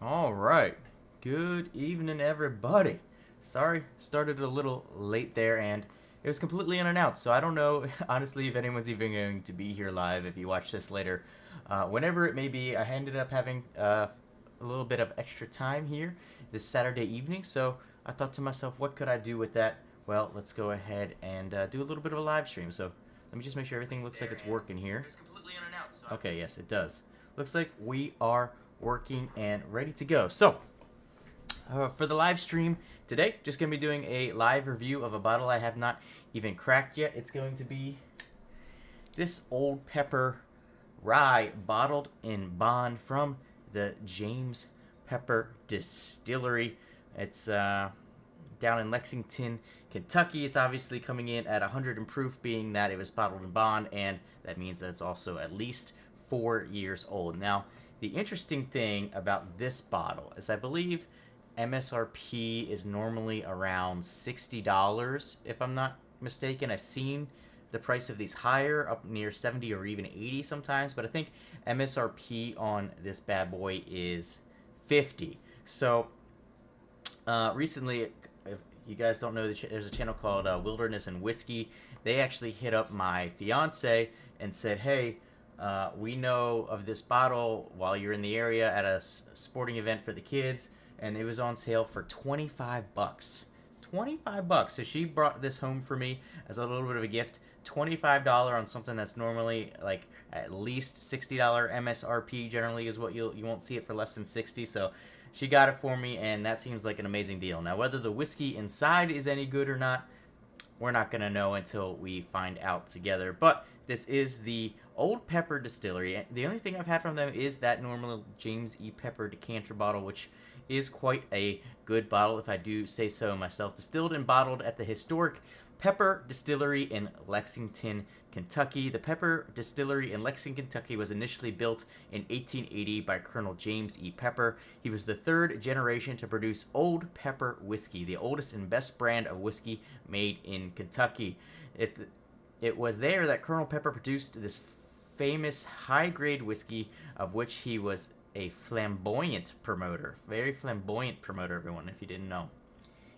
All right. Good evening, everybody. Sorry, started a little late there, and it was completely unannounced. So I don't know, honestly, if anyone's even going to be here live if you watch this later. Whenever it may be, I ended up having a little bit of extra time here this Saturday evening. So I thought to myself, what could I do with that? Well, let's go ahead and do a little bit of a live stream. So let me just make sure everything looks like it's working here. It was completely unannounced. So okay, yes, it does. Looks like we are working and ready to go. So, for the live stream today, just going to be doing a live review of a bottle I have not even cracked yet. It's going to be this Old Pepper Rye bottled in bond from the James Pepper Distillery. It's down in Lexington, Kentucky. It's obviously coming in at 100 proof, being that it was bottled in bond, and that means that it's also at least 4 years old. Now, the interesting thing about this bottle is I believe MSRP is normally around $60, if I'm not mistaken. I've seen the price of these higher, up near 70 or even 80 sometimes, but I think MSRP on this bad boy is 50. So, recently, if you guys don't know, there's a channel called Wilderness and Whiskey. They actually hit up my fiance and said, hey, we know of this bottle while you're in the area at a sporting event for the kids, and it was on sale for 25 bucks. 25 bucks. So she brought this home for me as a little bit of a gift. $25 on something that's normally like at least $60 MSRP generally is what you won't see it for less than 60. So she got it for me, and that seems like an amazing deal. Now, whether the whiskey inside is any good or not, we're not going to know until we find out together. But this is the Old Pepper Distillery. The only thing I've had from them is that normal James E. Pepper decanter bottle, which is quite a good bottle, if I do say so myself. Distilled and bottled at the historic Pepper Distillery in Lexington, Kentucky. The Pepper Distillery in Lexington, Kentucky was initially built in 1880 by Colonel James E. Pepper. He was the third generation to produce Old Pepper whiskey, the oldest and best brand of whiskey made in Kentucky. It was there that Colonel Pepper produced this famous high-grade whiskey, of which he was a flamboyant promoter. Very flamboyant promoter, everyone, if you didn't know.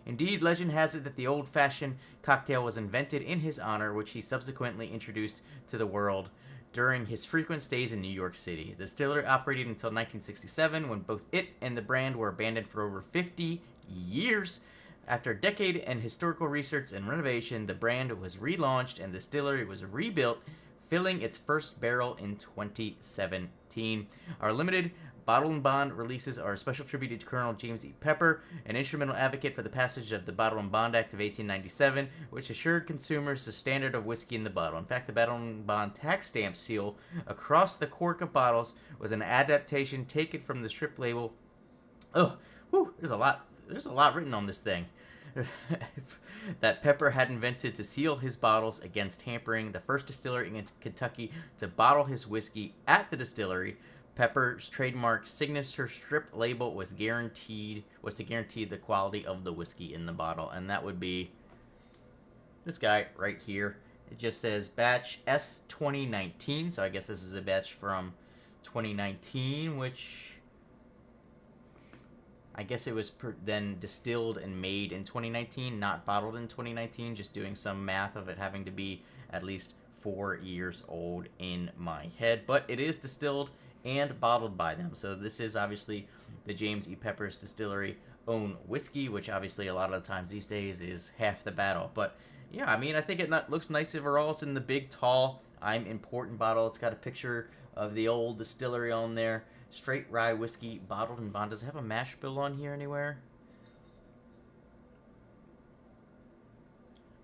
Indeed, legend has it that the old-fashioned cocktail was invented in his honor, which he subsequently introduced to the world during his frequent stays in New York City. The distillery operated until 1967, when both it and the brand were abandoned for over 50 years. After a decade and historical research and renovation, the brand was relaunched and the distillery was rebuilt, filling its first barrel in 2017. Our limited Bottle and Bond releases are a special tribute to Colonel James E. Pepper, an instrumental advocate for the passage of the Bottle and Bond Act of 1897, which assured consumers the standard of whiskey in the bottle. In fact, the Bottle and Bond tax stamp seal across the cork of bottles was an adaptation taken from the strip label. Oh, whew, there's a lot written on this thing. That Pepper had invented to seal his bottles against tampering, the first distillery in Kentucky to bottle his whiskey at the distillery. Pepper's trademark signature strip label was to guarantee the quality of the whiskey in the bottle, and that would be this guy right here. It just says batch S 2019, so I guess this is a batch from 2019, which I guess it was then distilled and made in 2019, not bottled in 2019, just doing some math of it having to be at least 4 years old in my head. But it is distilled and bottled by them. So this is obviously the James E. Pepper's Distillery own whiskey, which obviously a lot of the times these days is half the battle. But yeah, I mean, I think it looks nice overall. It's in the big, tall, I'm Important bottle. It's got a picture of the old distillery on there. Straight rye whiskey, bottled in bond. Does it have a mash bill on here anywhere?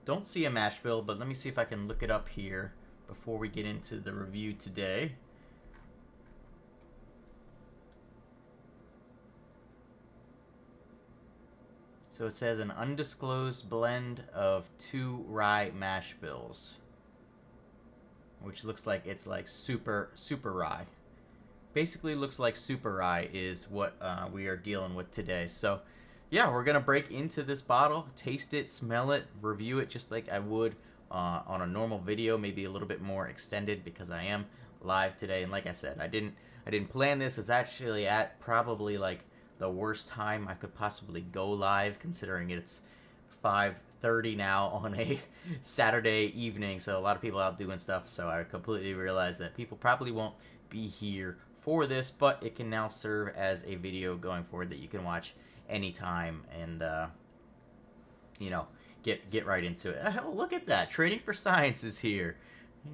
Don't see a mash bill, but let me see if I can look it up here before we get into the review today. So it says an undisclosed blend of 2 rye mash bills, which looks like it's like super rye. Basically looks like super rye is what we are dealing with today. So yeah, we're gonna break into this bottle, taste it, smell it, review it just like I would on a normal video, maybe a little bit more extended because I am live today. And like I said, I didn't plan this. It's actually at probably like the worst time I could possibly go live, considering it's 5:30 now on a Saturday evening, so a lot of people out doing stuff, so I completely realized that people probably won't be here for this, but it can now serve as a video going forward that you can watch anytime and, you know, get right into it. Oh, look at that. Trading for Science is here.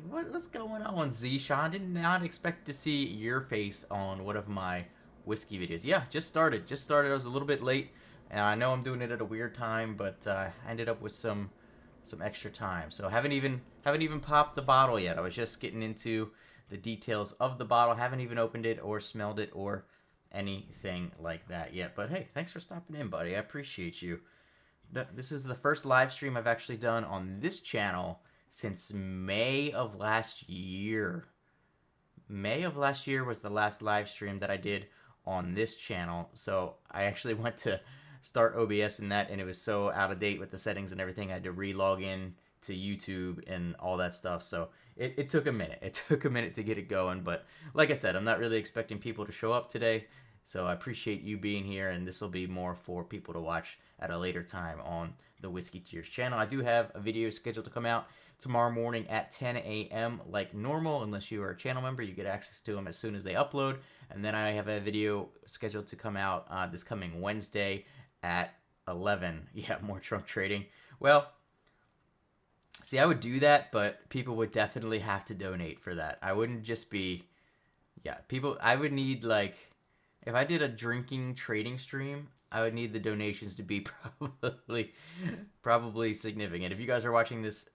What's going on, Z-Sean? Did not expect to see your face on one of my whiskey videos. Yeah, just started. I was a little bit late, and I know I'm doing it at a weird time, but I ended up with some extra time. So haven't even popped the bottle yet. I was just getting into the details of the bottle. Haven't even opened it or smelled it or anything like that yet. But hey, thanks for stopping in, buddy. I appreciate you. This is the first live stream I've actually done on this channel since May of last year. May of last year was the last live stream that I did on this channel. So I actually went to start OBS in that, and it was so out of date with the settings and everything. I had to re-log in to YouTube and all that stuff. So it took a minute. It took a minute to get it going. But like I said, I'm not really expecting people to show up today. So I appreciate you being here, and this will be more for people to watch at a later time on the WhiskeyTshirts channel. I do have a video scheduled to come out tomorrow morning at 10 a.m. like normal. Unless you are a channel member, you get access to them as soon as they upload. And then I have a video scheduled to come out this coming Wednesday at 11. Yeah, more trunk trading. Well, see, I would do that, but people would definitely have to donate for that. I wouldn't just be, yeah, people, I would need, like, if I did a drinking trading stream, I would need the donations to be probably significant. If you guys are watching this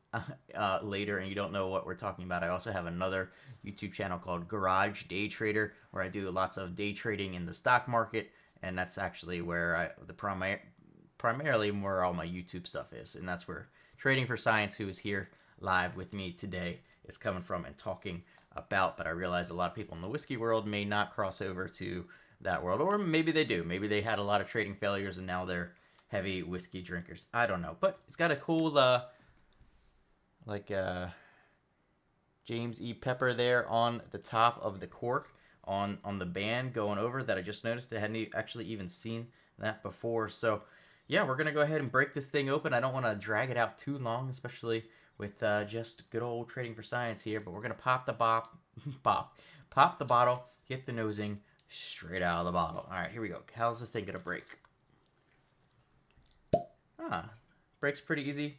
later and you don't know what we're talking about, I also have another YouTube channel called Garage Day Trader, where I do lots of day trading in the stock market, and that's actually where primarily where all my YouTube stuff is, and that's where Trading for Science, who is here live with me today, is coming from and talking about. But I realize a lot of people in the whiskey world may not cross over to that world, or maybe they do. Maybe they had a lot of trading failures and now they're heavy whiskey drinkers. I don't know, but it's got a cool James E. Pepper there on the top of the cork on the band going over that I just noticed. I hadn't actually even seen that before. So yeah, we're gonna go ahead and break this thing open. I don't want to drag it out too long, especially with just good old Trading for Science here. But we're gonna pop the pop the bottle, get the nosing straight out of the bottle. All right, here we go. How's this thing gonna break? Breaks pretty easy.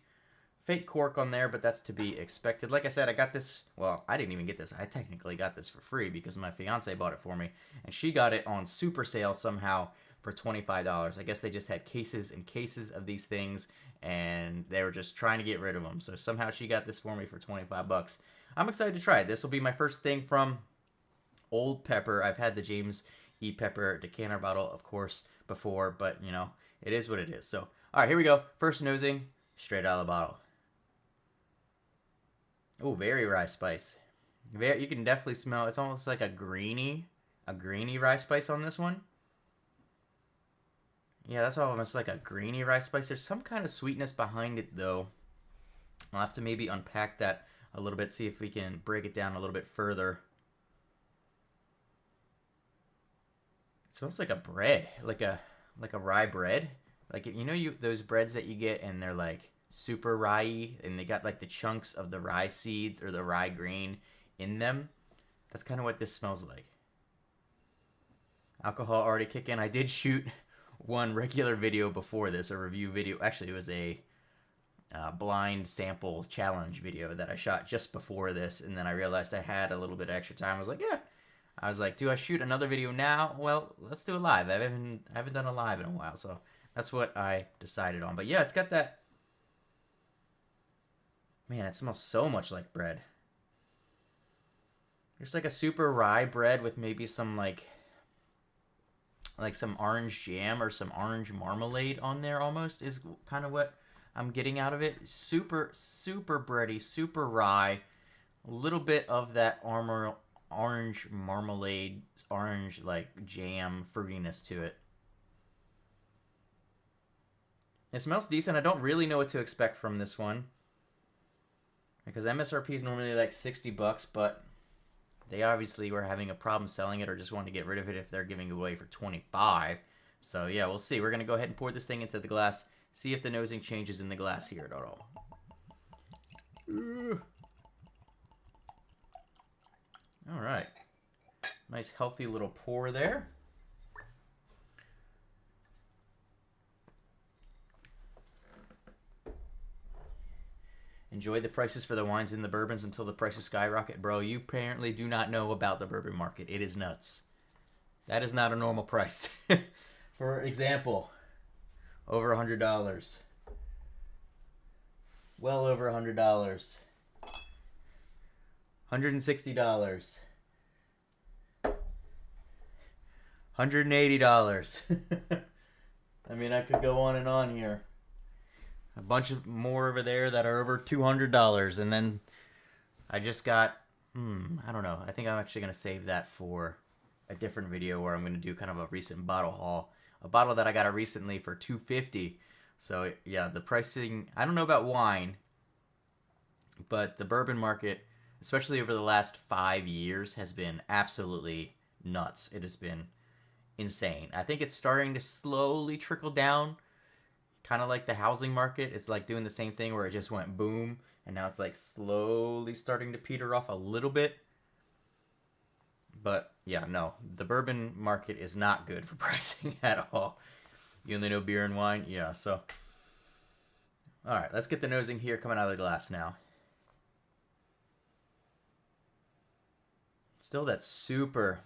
Fake cork on there, but that's to be expected. Like I said, I got this, well, I didn't even get this. I technically got this for free because my fiance bought it for me, and she got it on super sale somehow for $25. I guess they just had cases and cases of these things, and they were just trying to get rid of them. So somehow she got this for me for 25 bucks. I'm excited to try it. This will be my first thing from Old Pepper. I've had the James E. Pepper decanter bottle, of course, before, but, you know, it is what it is. So, all right, here we go. First nosing, straight out of the bottle. Oh, very rye spice. You can definitely smell, it's almost like a greeny rye spice on this one. Yeah, that's almost like a greeny rye spice. There's some kind of sweetness behind it, though. I'll have to maybe unpack that a little bit, see if we can break it down a little bit further. It smells like a bread, like a rye bread. Like, you know, those breads that you get and they're like super rye and they got like the chunks of the rye seeds or the rye grain in them. That's kind of what this smells like. Alcohol already kicking. I did shoot one regular video before this, a review video. Actually, it was a blind sample challenge video that I shot just before this, and then I realized I had a little bit of extra time. I was like, yeah. I was like, do I shoot another video now? Well, let's do it live. I haven't done a live in a while, so that's what I decided on. But yeah, it's got that. Man, it smells so much like bread. There's like a super rye bread with maybe some like some orange jam or some orange marmalade on there almost is kind of what I'm getting out of it. Super, super bready, super rye. A little bit of that orange marmalade, orange like jam fruitiness to it. It smells decent. I don't really know what to expect from this one, because MSRP is normally like 60 bucks, but they obviously were having a problem selling it or just wanted to get rid of it if they're giving it away for 25. So yeah, we'll see. We're gonna go ahead and pour this thing into the glass. See if the nosing changes in the glass here at all. All right. Nice healthy little pour there. Enjoy the prices for the wines and the bourbons until the prices skyrocket. Bro, you apparently do not know about the bourbon market. It is nuts. That is not a normal price. For example, over $100. Well over $100. $160. $180. I mean, I could go on and on here. A bunch of more over there that are over $200. And then I just got, I don't know. I think I'm actually going to save that for a different video where I'm going to do kind of a recent bottle haul. A bottle that I got recently for $250. So yeah, the pricing, I don't know about wine, but the bourbon market, especially over the last 5 years, has been absolutely nuts. It has been insane. I think it's starting to slowly trickle down, kind of like the housing market. It's like doing the same thing where it just went boom, and now it's like slowly starting to peter off a little bit. But yeah, no, the bourbon market is not good for pricing at all. You only know beer and wine? Yeah, so. All right, let's get the nosing here coming out of the glass now. Still that super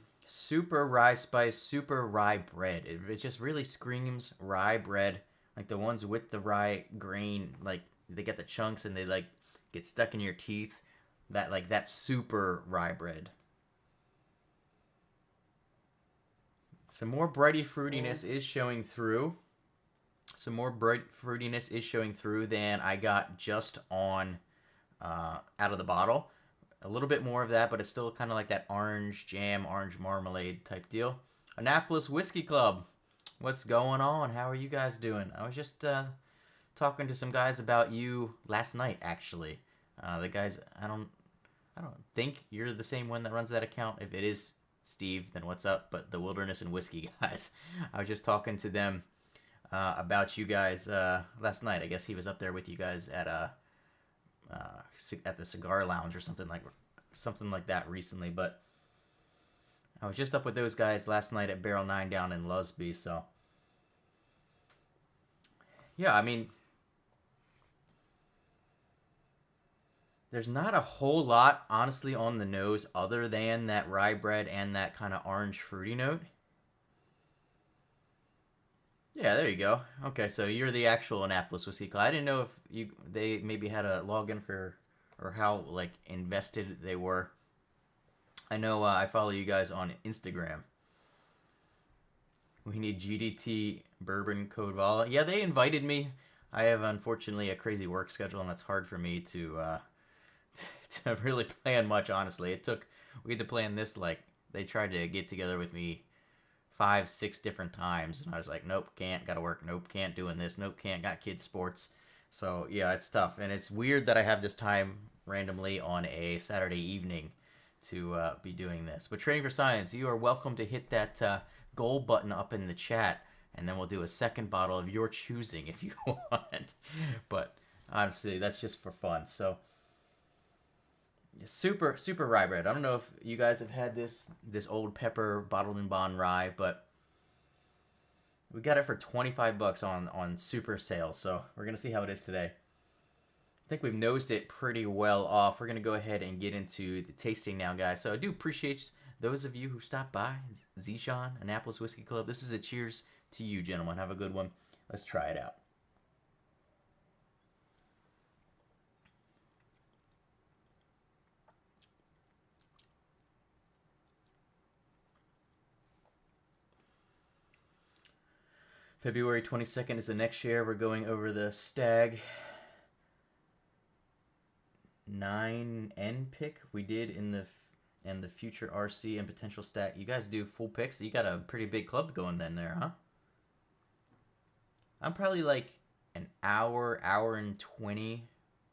rye spice, super rye bread. It just really screams rye bread. Like the ones with the rye grain, like they get the chunks and they like get stuck in your teeth. That super rye bread. Some more brighty fruitiness is showing through. Some more bright fruitiness is showing through than I got just on out of the bottle. A little bit more of that, but it's still kind of like that orange jam, orange marmalade type deal. Annapolis Whiskey Club. What's going on? How are you guys doing? I was just talking to some guys about you last night, actually. The guys, I don't think you're the same one that runs that account. If it is Steve, then what's up? But the Wilderness and Whiskey guys. I was just talking to them about you guys last night. I guess he was up there with you guys at the Cigar Lounge or something like that recently. But I was just up with those guys last night at Barrel 9 down in Lusby. So yeah, I mean, there's not a whole lot, honestly, on the nose other than that rye bread and that kind of orange fruity note. Yeah, there you go. Okay, so you're the actual Annapolis Whiskey Club. I didn't know if they maybe had a login for, or how like invested they were. I know I follow you guys on Instagram. We need GDT Bourbon Code Vala. Yeah, they invited me. I have unfortunately a crazy work schedule, and it's hard for me to to really plan much. Honestly, we had to plan this like they tried to get together with me 5-6 different times, and I was like, nope, can't, gotta work, nope, can't, doing this, nope, can't, got kids sports. So yeah, it's tough, and it's weird that I have this time randomly on a Saturday evening to be doing this. But Training for Science, you are welcome to hit that goal button up in the chat, and then we'll do a second bottle of your choosing if you want. But honestly, that's just for fun. So super rye bread. I don't know if you guys have had this Old Pepper bottled in bond rye, but we got it for $25 on super sale. So we're gonna see how it is today. I think we've nosed it pretty well off. We're gonna go ahead and get into the tasting now, guys. So I do appreciate those of you who stopped by. Zishan, Annapolis Whiskey Club. This is a cheers to you, gentlemen. Have a good one. Let's try it out. February 22nd is the next year. We're going over the Stag 9N pick we did in the future RC and potential stack. You guys do full picks? You got a pretty big club going then there, huh? I'm probably like an hour and 20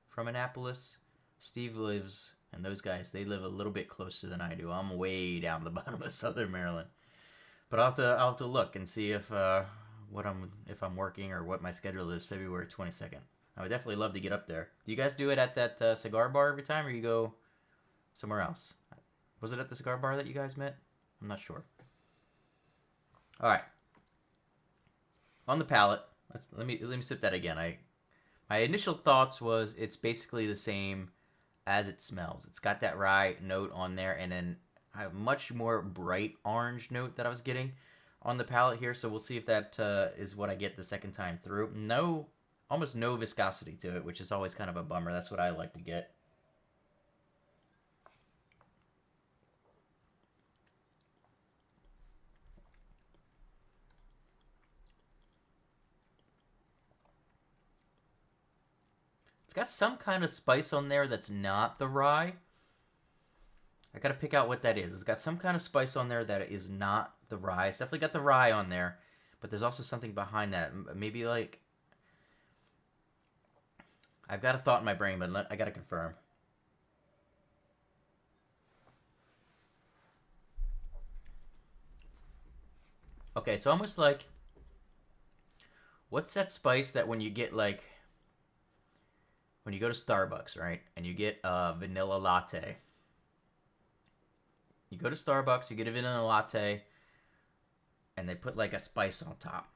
from Annapolis. Steve lives, and those guys, they live a little bit closer than I do. I'm way down the bottom of Southern Maryland. But I'll have to look and see if if I'm working or what my schedule is February 22nd. I would definitely love to get up there. Do you guys do it at that cigar bar every time, or you go somewhere else? Was it at the cigar bar that you guys met? I'm not sure. All right. On the palate, let me sip that again. My initial thoughts was it's basically the same as it smells. It's got that rye note on there, and then a much more bright orange note that I was getting on the palate here. So we'll see if that is what I get the second time through. No, almost no viscosity to it, which is always kind of a bummer. That's what I like to get. It's got some kind of spice on there that's not the rye. I gotta pick out what that is. It's got some kind of spice on there that is not the rye. It's definitely got the rye on there, but there's also something behind that. Maybe like, I've got a thought in my brain, but I gotta confirm. Okay, it's almost like, what's that spice that when you get like, when you go to Starbucks, right, and you get a vanilla latte. You go to Starbucks, you get a vanilla latte, and they put like a spice on top.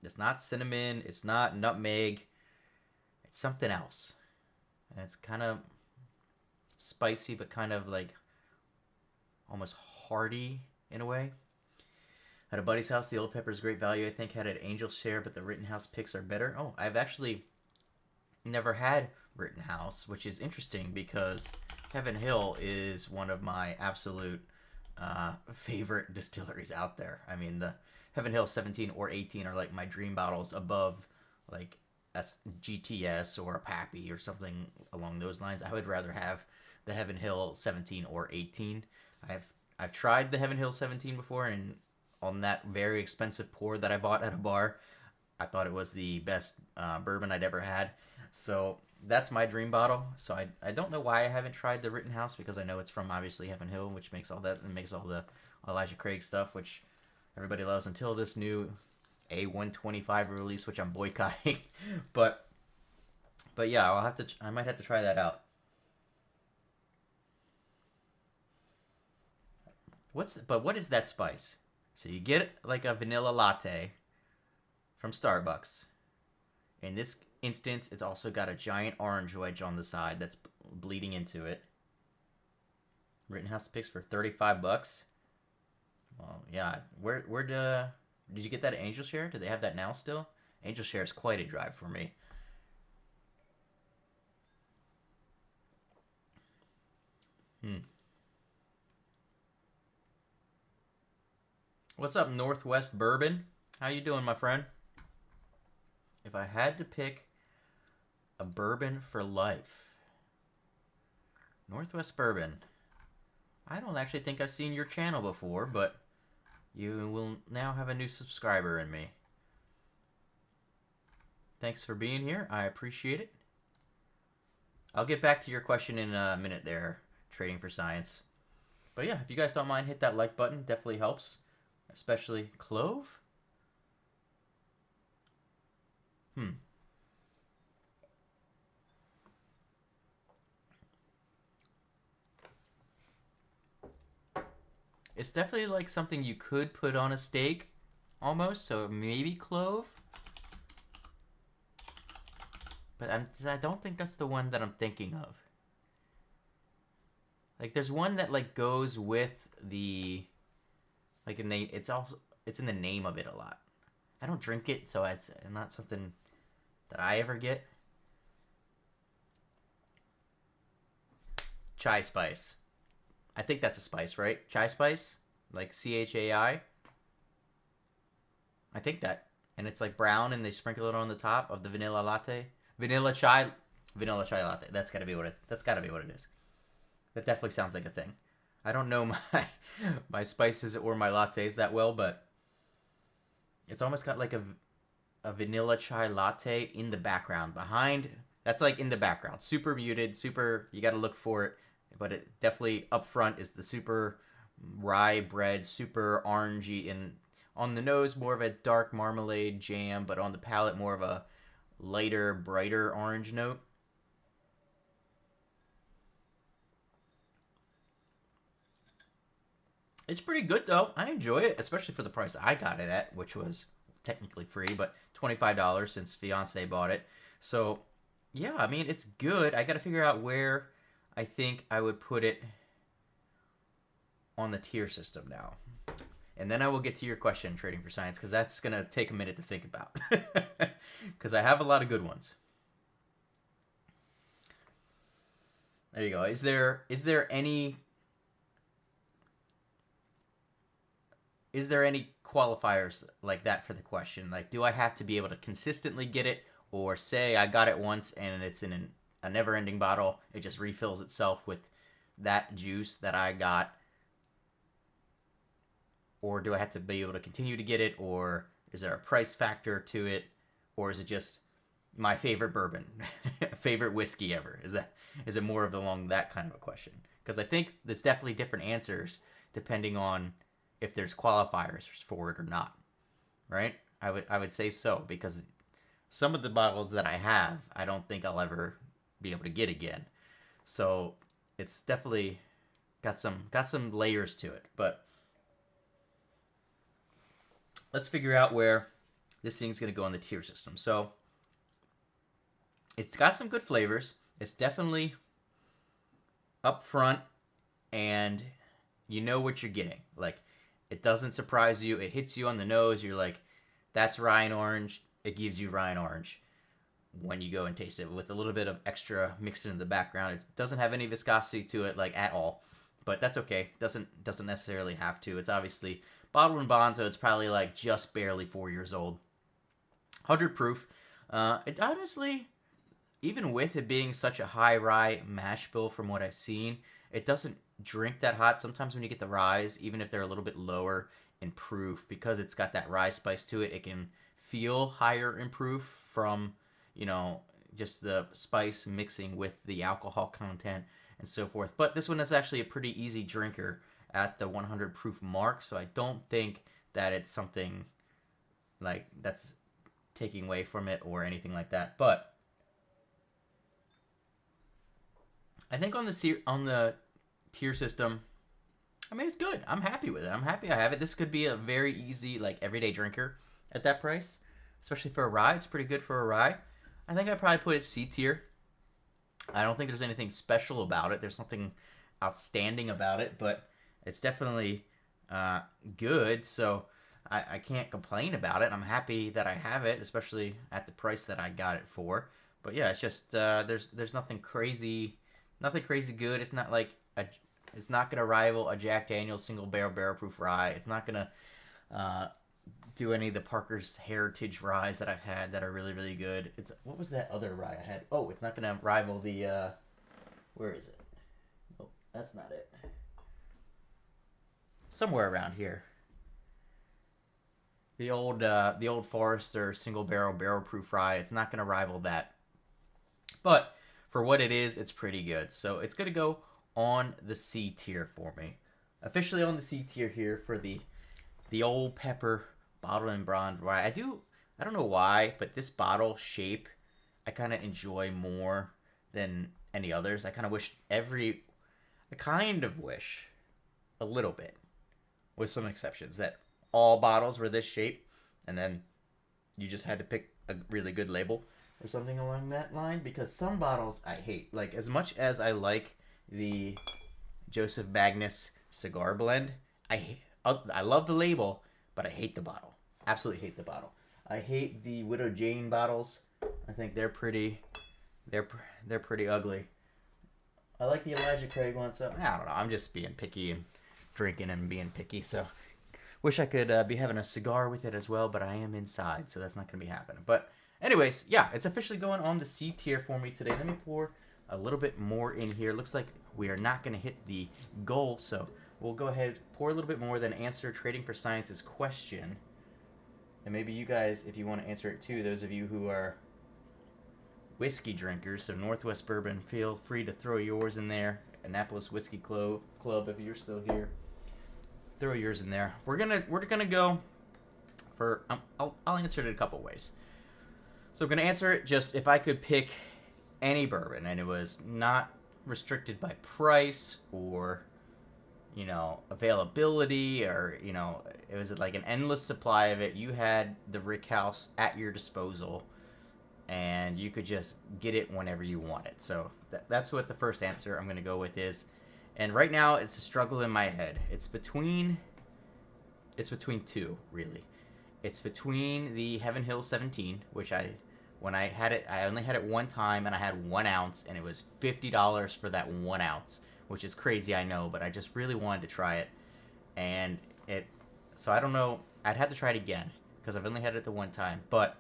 It's not cinnamon, it's not nutmeg, it's something else. And it's kind of spicy, but kind of like almost hearty in a way. At a buddy's house, the old pepper is great value. I think had an Angel Share, but the Rittenhouse picks are better. Oh, I've actually never had Rittenhouse, which is interesting because Heaven Hill is one of my absolute favorite distilleries out there. I mean, the Heaven Hill 17 or 18 are like my dream bottles above like a GTS or a Pappy or something along those lines. I would rather have the Heaven Hill 17 or 18. I've tried the Heaven Hill 17 before, and on that very expensive pour that I bought at a bar, I thought it was the best bourbon I'd ever had. So that's my dream bottle. So I don't know why I haven't tried the Rittenhouse, because I know it's from obviously Heaven Hill, which makes all that, and makes all the Elijah Craig stuff, which everybody loves, until this new A125 release, which I'm boycotting. but yeah, I might have to try that out. What is that spice? So you get like a vanilla latte from Starbucks. In this instance, it's also got a giant orange wedge on the side that's bleeding into it. Rittenhouse picks for $35. Well, yeah. Did you get that at Angel Share? Do they have that now still? Angel Share is quite a drive for me. What's up, Northwest Bourbon? How you doing, my friend? If I had to pick a bourbon for life, Northwest Bourbon. I don't actually think I've seen your channel before, but you will now have a new subscriber in me. Thanks for being here. I appreciate it. I'll get back to your question in a minute there, Trading for Science. But yeah, if you guys don't mind, hit that like button. Definitely helps. Especially clove? It's definitely like something you could put on a steak, almost, so maybe clove. But I don't think that's the one that I'm thinking of. Like, there's one that like goes with the, like, it's in the name of it a lot. I don't drink it, so it's not something that I ever get. Chai spice. I think that's a spice, right? Chai spice? Like CHAI? I think that. And it's like brown, and they sprinkle it on the top of the vanilla latte. Vanilla chai latte. That's gotta be what it is. That definitely sounds like a thing. I don't know my spices or my lattes that well, but it's almost got like a vanilla chai latte in the background behind. That's like in the background, super muted, super. You got to look for it, but it definitely up front is the super rye bread, super orangey, and on the nose more of a dark marmalade jam, but on the palate more of a lighter, brighter orange note. It's pretty good though. I enjoy it, especially for the price I got it at, which was technically free, but $25 since fiance bought it. So yeah, I mean it's good. I got to figure out where I think I would put it on the tier system now. And then I will get to your question, Trading for Science, because that's going to take a minute to think about. Because I have a lot of good ones. There you go. Is there any qualifiers like that for the question? Like, do I have to be able to consistently get it, or say I got it once and it's in a never-ending bottle, it just refills itself with that juice that I got? Or do I have to be able to continue to get it, or is there a price factor to it, or is it just my favorite bourbon, favorite whiskey ever? Is it more of along that kind of a question? Because I think there's definitely different answers depending on if there's qualifiers for it or not, right? I would say so, because some of the bottles that I have, I don't think I'll ever be able to get again. So it's definitely got some layers to it, but let's figure out where this thing's going to go on the tier system. So it's got some good flavors. It's definitely upfront, and you know what you're getting. Like, it doesn't surprise you. It hits you on the nose. You're like, that's rye and orange. It gives you rye and orange when you go and taste it, with a little bit of extra mixed into the background. It doesn't have any viscosity to it, like, at all. But that's okay. Doesn't necessarily have to. It's obviously bottled in bond, so it's probably like just barely 4 years old. 100 proof. It honestly, even with it being such a high rye mash bill from what I've seen, it doesn't drink that hot. Sometimes when you get the ryes, even if they're a little bit lower in proof, because it's got that rye spice to it, it can feel higher in proof from, just the spice mixing with the alcohol content and so forth. But this one is actually a pretty easy drinker at the 100 proof mark, so I don't think that it's something like that's taking away from it or anything like that. But I think on the tier system, I mean, it's good. I'm happy with it. I'm happy I have it. This could be a very easy, like, everyday drinker at that price, especially for a rye. It's pretty good for a rye. I think I'd probably put it C tier. I don't think there's anything special about it. There's nothing outstanding about it, but it's definitely good, so I can't complain about it. I'm happy that I have it, especially at the price that I got it for. But yeah, it's just there's nothing crazy good. It's not like it's not gonna rival a Jack Daniel's single barrel proof rye. It's not gonna do any of the Parker's Heritage ryes that I've had that are really, really good. What was that other rye I had? Oh, it's not gonna rival the where is it? Oh, that's not it. Somewhere around here. The old Forester single barrel proof rye. It's not gonna rival that. But for what it is, it's pretty good. So it's gonna go on the C tier for me. Officially on the C tier here for the Old Pepper bottled in bond rye. I don't know why, but this bottle shape I kind of enjoy more than any others. I kind of wish a little bit, with some exceptions, that all bottles were this shape, and then you just had to pick a really good label or something along that line, because some bottles I hate. Like, as much as I like the Joseph Magnus cigar blend, I love the label, but I hate the bottle. Absolutely hate the bottle. I hate the Widow Jane bottles. I think they're pretty ugly. I like the Elijah Craig one, so I don't know. I'm just being picky and drinking and being picky, so wish I could be having a cigar with it as well, but I am inside, so that's not going to be happening. But anyways, yeah, it's officially going on the C tier for me today. Let me pour a little bit more in here. Looks like we are not going to hit the goal, so we'll go ahead, pour a little bit more, then answer Trading for Science's question. And maybe you guys, if you want to answer it too, those of you who are whiskey drinkers, so Northwest Bourbon, feel free to throw yours in there. Annapolis Whiskey Club, if you're still here. throw yours in there. We're gonna go for. I'll answer it in a couple ways. So I'm gonna answer it just if I could pick any bourbon, and it was not restricted by price or, availability, or, it was like an endless supply of it. You had the Rick House at your disposal, and you could just get it whenever you want it. So that's what the first answer I'm going to go with is. And right now, it's a struggle in my head. It's between two, really. It's between the Heaven Hill 17, which when I had it, I only had it one time, and I had 1 ounce, and it was $50 for that 1 ounce, which is crazy, I know, but I just really wanted to try it. And so I don't know, I'd have to try it again, because I've only had it the one time, but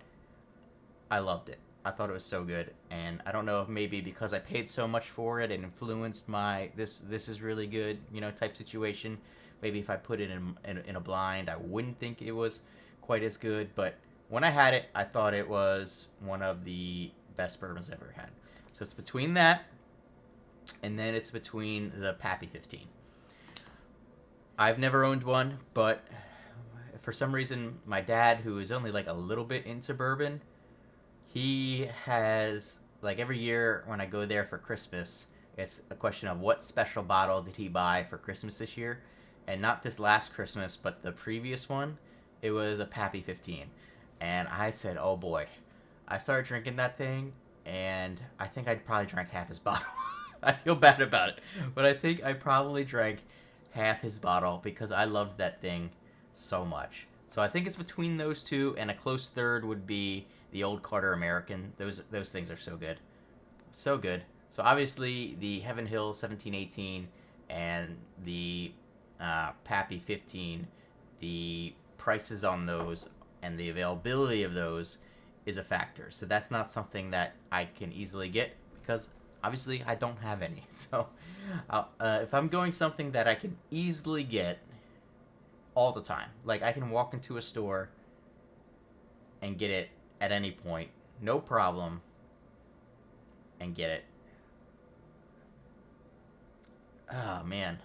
I loved it. I thought it was so good, and I don't know if maybe because I paid so much for it, it influenced my, this is really good, type situation. Maybe if I put it in a blind, I wouldn't think it was quite as good, but when I had it, I thought it was one of the best bourbons I've ever had. So it's between that, and then it's between the Pappy 15. I've never owned one, but for some reason, my dad, who is only like a little bit into bourbon, he has, like every year when I go there for Christmas, it's a question of what special bottle did he buy for Christmas this year. And not this last Christmas, but the previous one, it was a Pappy 15. And I said, oh boy. I started drinking that thing, and I think I'd probably drank half his bottle. I feel bad about it, but I think I probably drank half his bottle because I loved that thing so much. So I think it's between those two, and a close third would be the Old Carter American. Those things are so good. So good. So obviously the Heaven Hill 1718 and the Pappy 15, the prices on those and the availability of those is a factor. So that's not something that I can easily get because obviously I don't have any. So if I'm going something that I can easily get all the time, like I can walk into a store and get it at any point, no problem, and get it. Oh, man.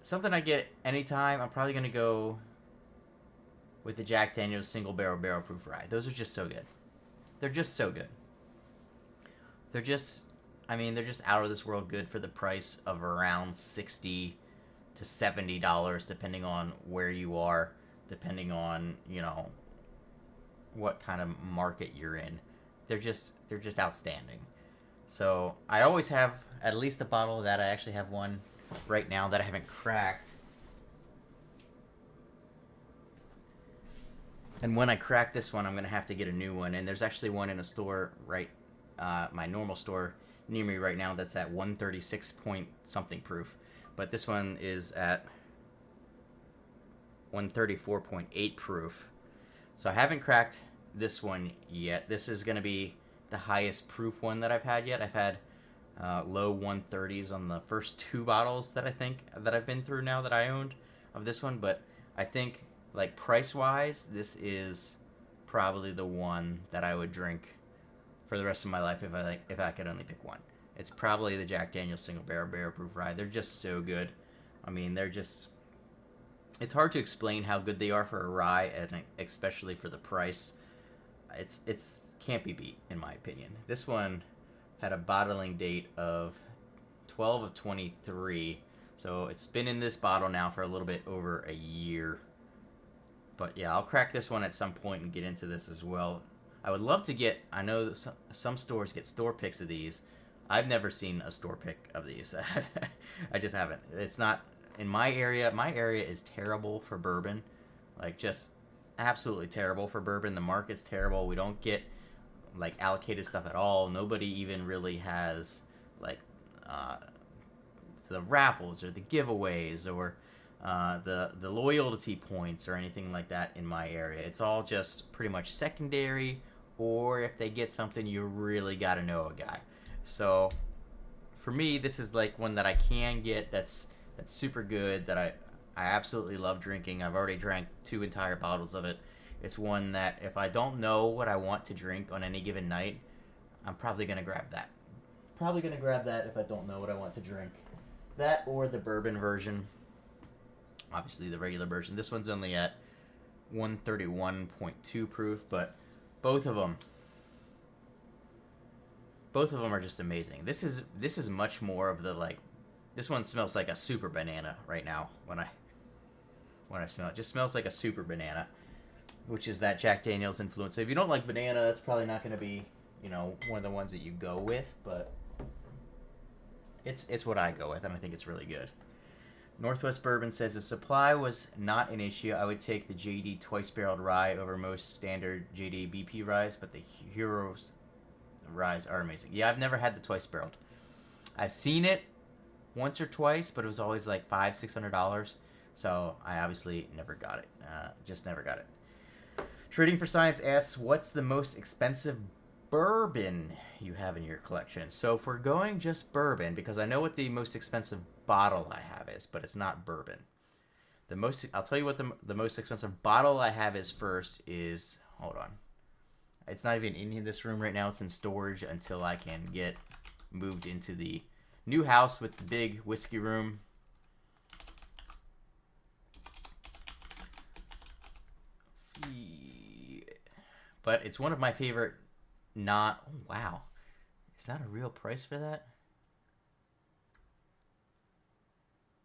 Something I get anytime, I'm probably going to go with the Jack Daniel's Single Barrel Proof Rye. Those are just so good. They're just so good. They're just out of this world good for the price of around $60 to $70, depending on where you are, depending on, what kind of market you're in. They're just outstanding. So I always have at least a bottle of that. I actually have one right now that I haven't cracked. And when I crack this one, I'm going to have to get a new one. And there's actually one in a store my normal store near me right now that's at 136 point something proof. But this one is at 134.8 proof. So I haven't cracked this one yet. This is going to be the highest proof one that I've had yet. I've had low 130s on the first two bottles that I've been through now that I owned of this one. But I think, like, price-wise, this is probably the one that I would drink for the rest of my life if I could only pick one. It's probably the Jack Daniel's Single Barrel Proof Rye. They're just so good. I mean, it's hard to explain how good they are for a rye, and especially for the price. It's can't be beat, in my opinion. This one had a bottling date of 12 of 23, so it's been in this bottle now for a little bit over a year. But yeah, I'll crack this one at some point and get into this as well. I would love to get, I know that some stores get store picks of these. I've never seen a store pick of these. I just haven't. It's not in my area. My area is terrible for bourbon. Like, just absolutely terrible for bourbon. The market's terrible. We don't get, like, allocated stuff at all. Nobody even really has, like, the raffles or the giveaways or the loyalty points or anything like that in my area. It's all just pretty much secondary, or if they get something, you really got to know a guy. So for me, this is like one that I can get that's super good, that I absolutely love drinking. I've already drank 2 entire bottles of it. It's one that if I don't know what I want to drink on any given night, I'm probably going to grab that. Probably gonna grab that if I don't know what I want to drink. That or the bourbon version. Obviously the regular version. This one's only at 131.2 proof, but both of them are just amazing. This is much more of the like. This one smells like a super banana right now when I smell it. Just smells like a super banana, which is that Jack Daniel's influence. So if you don't like banana, that's probably not going to be, one of the ones that you go with, but it's what I go with, and I think it's really good. Northwest Bourbon says, if supply was not an issue, I would take the JD twice-barreled rye over most standard JD BP ryes, but the Heroes ryes are amazing. Yeah, I've never had the twice-barreled. I've seen it once or twice, but it was always like $500-$600, so I obviously never got it. Just never got it. Trading for Science asks, what's the most expensive bourbon you have in your collection? So if we're going just bourbon, because I know what the most expensive bottle I have is, but it's not bourbon. I'll tell you what the most expensive bottle I have is first is, hold on. It's not even in this room right now. It's in storage until I can get moved into the new house with the big whiskey room. But it's one of my favorite oh, wow. Is that a real price for that?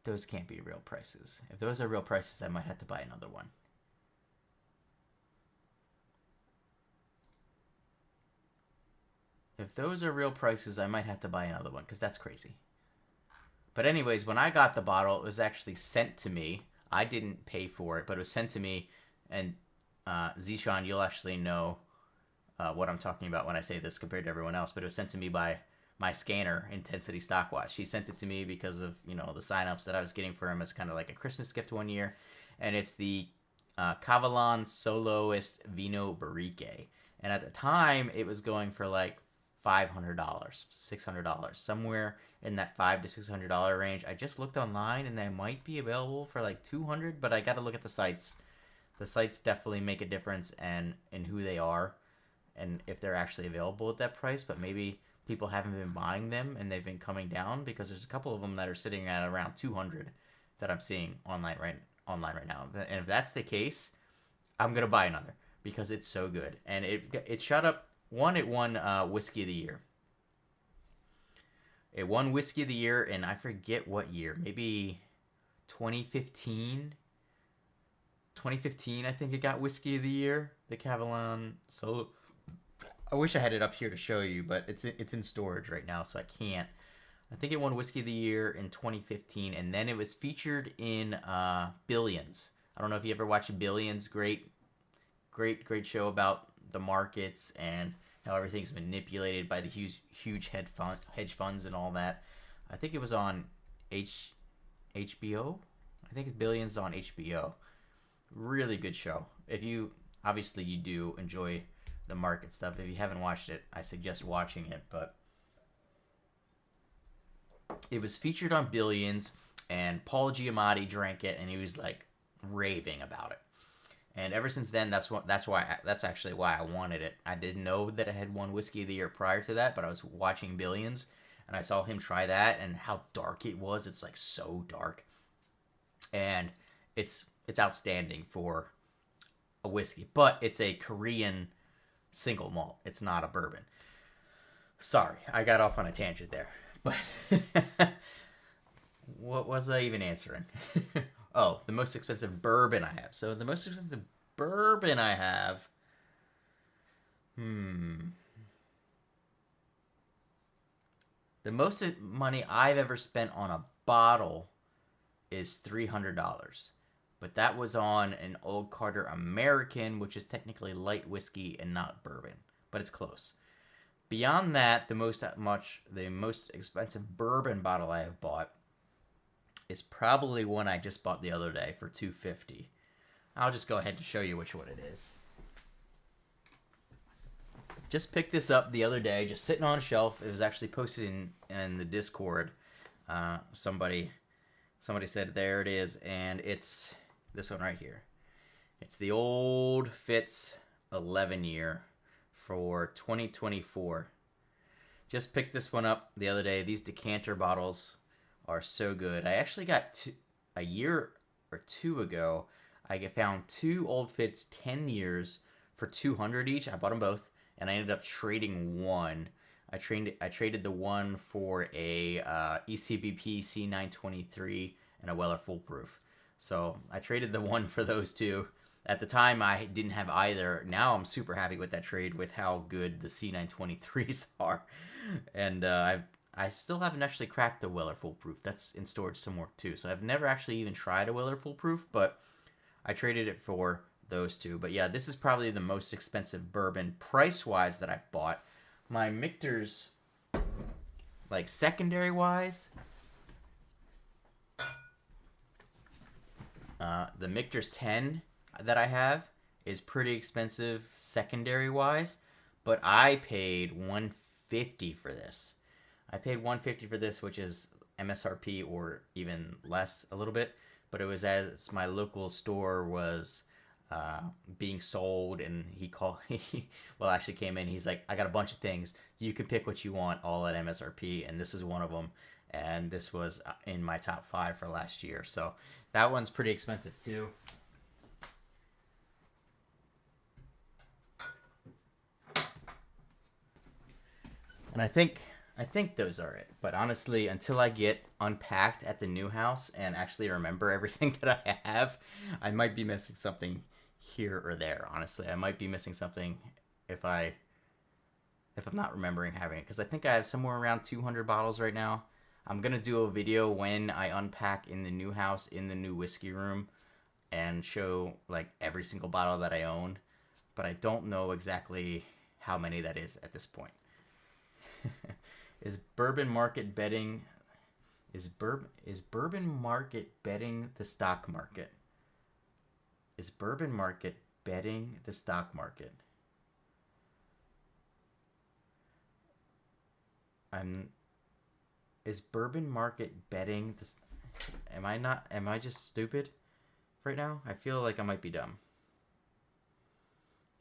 Those can't be real prices. If those are real prices, I might have to buy another one. If those are real prices, I might have to buy another one, because that's crazy. But anyways, when I got the bottle, it was actually sent to me. I didn't pay for it, but it was sent to me. And Zishan, you'll actually know what I'm talking about when I say this compared to everyone else. But it was sent to me by my scanner, Intensity Stockwatch. She sent it to me because of, the signups that I was getting for him as kind of like a Christmas gift one year. And it's the Cavalan Soloist Vino Barrique. And at the time, it was going for like $500, $600, somewhere in that $500 to $600 range. I just looked online, and they might be available for like $200, but I got to look at the sites. The sites definitely make a difference in who they are and if they're actually available at that price, but maybe people haven't been buying them and they've been coming down, because there's a couple of them that are sitting at around 200 that I'm seeing online right now. And if that's the case, I'm going to buy another because it's so good. And it shot up. It won Whiskey of the Year. It won Whiskey of the Year, and I forget what year. Maybe 2015. 2015, I think it got Whiskey of the Year. The Cavalan Solo. I wish I had it up here to show you, but it's in storage right now, so I can't. I think it won Whiskey of the Year in 2015, and then it was featured in Billions. I don't know if you ever watched Billions. Great show about the markets and how everything's manipulated by the huge hedge funds and all that. I think it was on HBO. I think it's Billions on HBO. Really good show. If you do enjoy the market stuff. If you haven't watched it, I suggest watching it. But it was featured on Billions, and Paul Giamatti drank it, and he was like raving about it. And ever since then, that's actually why I wanted it. I didn't know that it had won Whiskey of the Year prior to that, but I was watching Billions, and I saw him try that, and how dark it was. It's like so dark, and it's outstanding for a whiskey, but it's a Korean single malt. It's not a bourbon. Sorry, I got off on a tangent there. But what was I even answering? Oh, the most expensive bourbon I have. So the most expensive bourbon I have. The most money I've ever spent on a bottle is $300. But that was on an Old Carter American, which is technically light whiskey and not bourbon, but it's close. Beyond that, the most expensive bourbon bottle I have bought is probably one I just bought the other day for $250. I'll just go ahead and show you which one it is. Just picked this up the other day, just sitting on a shelf. It was actually posted in the Discord. Somebody said there it is, and it's this one right here. It's the Old Fitz 11 year for 2024. Just picked this one up the other day. These decanter bottles are so good. I actually got a year or two ago. I found 2 Old Fits 10 years for 200 each. I bought them both, and I ended up trading one. I traded the one for a ECBP C923 and a Weller Foolproof. So I traded the one for those two. At the time, I didn't have either. Now I'm super happy with that trade with how good the C923s are. And I still haven't actually cracked the Weller Foolproof. That's in storage somewhere too. So I've never actually even tried a Weller Foolproof, but I traded it for those two. But yeah, this is probably the most expensive bourbon price-wise that I've bought. My Michter's, like, secondary-wise, the Michter's 10 that I have is pretty expensive secondary-wise, but I paid $150 for this. I paid $150 for this, which is MSRP or even less a little bit, but it was as my local store was being sold, and he actually came in. He's like, I got a bunch of things. You can pick what you want, all at MSRP, and this is one of them. And this was in my top 5 for last year, so that one's pretty expensive too. And I think those are it. But honestly, until I get unpacked at the new house and actually remember everything that I have, I might be missing something here or there. Honestly, I might be missing something if I'm not remembering having it, because I think I have somewhere around 200 bottles right now. I'm gonna do a video when I unpack in the new house, in the new whiskey room, and show like every single bottle that I own, but I don't know exactly how many that is at this point. Is bourbon market betting the stock market? Is bourbon market betting the stock market? Is bourbon market betting this? Am I just stupid right now? I feel like I might be dumb.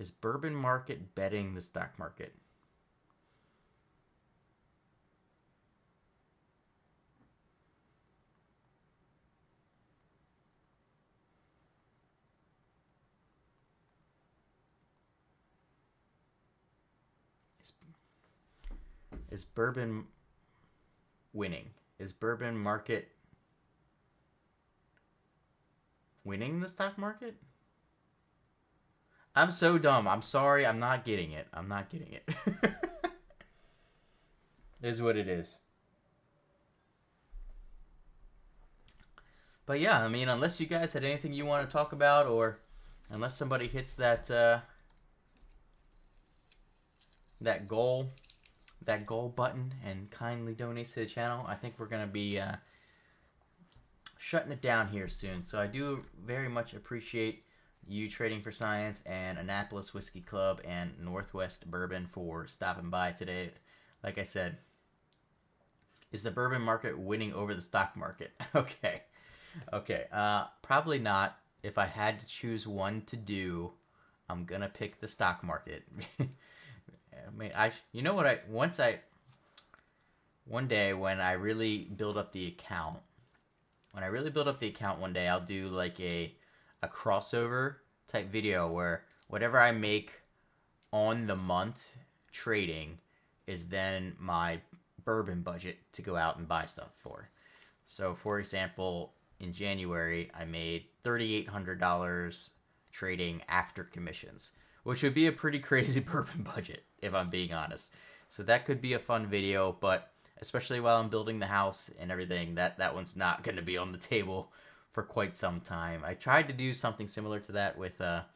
Is bourbon market betting the stock market? Is bourbon winning? Is bourbon market winning the stock market? I'm so dumb. I'm sorry. I'm not getting it. Is what it is. But yeah, I mean, unless you guys had anything you want to talk about, or unless somebody hits that goal button and kindly donates to the channel, I think we're gonna be shutting it down here soon. So I do very much appreciate you, Trading for Science, and Annapolis Whiskey Club, and Northwest Bourbon for stopping by today. Like I said, is the bourbon market winning over the stock market? Okay. Probably not. If I had to choose one to do, I'm gonna pick the stock market. I mean, one day when I really build up the account, one day I'll do like a crossover type video where whatever I make on the month trading is then my bourbon budget to go out and buy stuff for. So, for example, in January, I made $3,800 trading after commissions, which would be a pretty crazy bourbon budget, if I'm being honest. So that could be a fun video, but especially while I'm building the house and everything, that one's not going to be on the table for quite some time. I tried to do something similar to that with a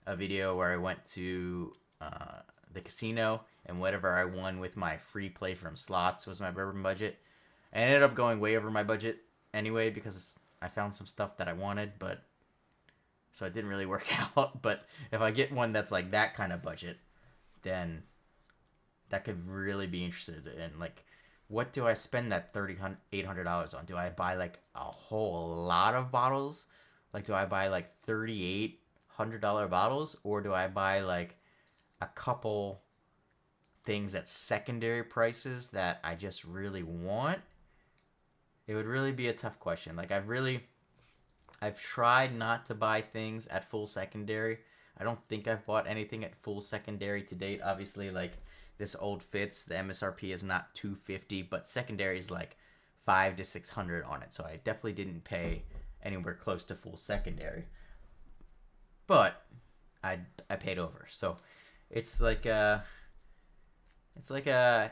video where I went to the casino, and whatever I won with my free play from slots was my bourbon budget. I ended up going way over my budget anyway because I found some stuff that I wanted, but so it didn't really work out. But if I get one that's like that kind of budget, then that could really be interested in, like, what do I spend that $3,800 on? Do I buy like a whole lot of bottles? Like, do I buy like $3,800 bottles, or do I buy like a couple things at secondary prices that I just really want, it would really be a tough question. Like I've tried not to buy things at full secondary. I don't think I've bought anything at full secondary to date. Obviously, like this old Fitz, the MSRP is not $250, but secondary is like $500 to $600 on it. So I definitely didn't pay anywhere close to full secondary. But I paid over. So it's like a a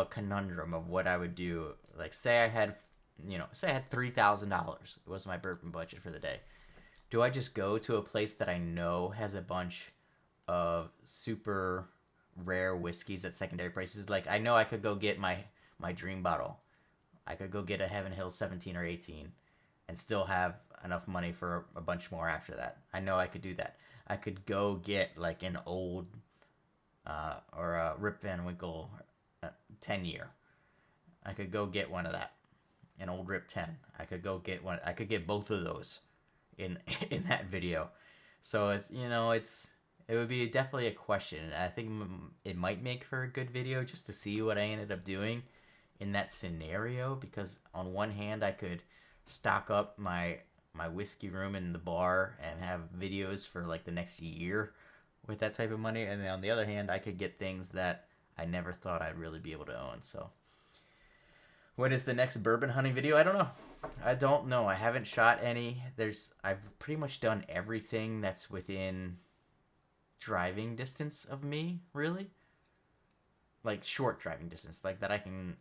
conundrum of what I would do. Like say I had $3,000. It was my bourbon budget for the day. Do I just go to a place that I know has a bunch of super rare whiskeys at secondary prices? Like I know I could go get my dream bottle. I could go get a Heaven Hill 17 or 18 and still have enough money for a bunch more after that. I know I could do that. I could go get like an old or a Rip Van Winkle 10 year. I could go get one of that. An old Rip 10. I could go get one. I could get both of those in that video. So it would be definitely a question. I think it might make for a good video just to see what I ended up doing in that scenario, because on one hand I could stock up my whiskey room in the bar and have videos for like the next year with that type of money, and then on the other hand I could get things that I never thought I'd really be able to own. So when is the next bourbon hunting video? I don't know. I haven't shot any. I've pretty much done everything that's within driving distance of me, really. Like short driving distance, like that I can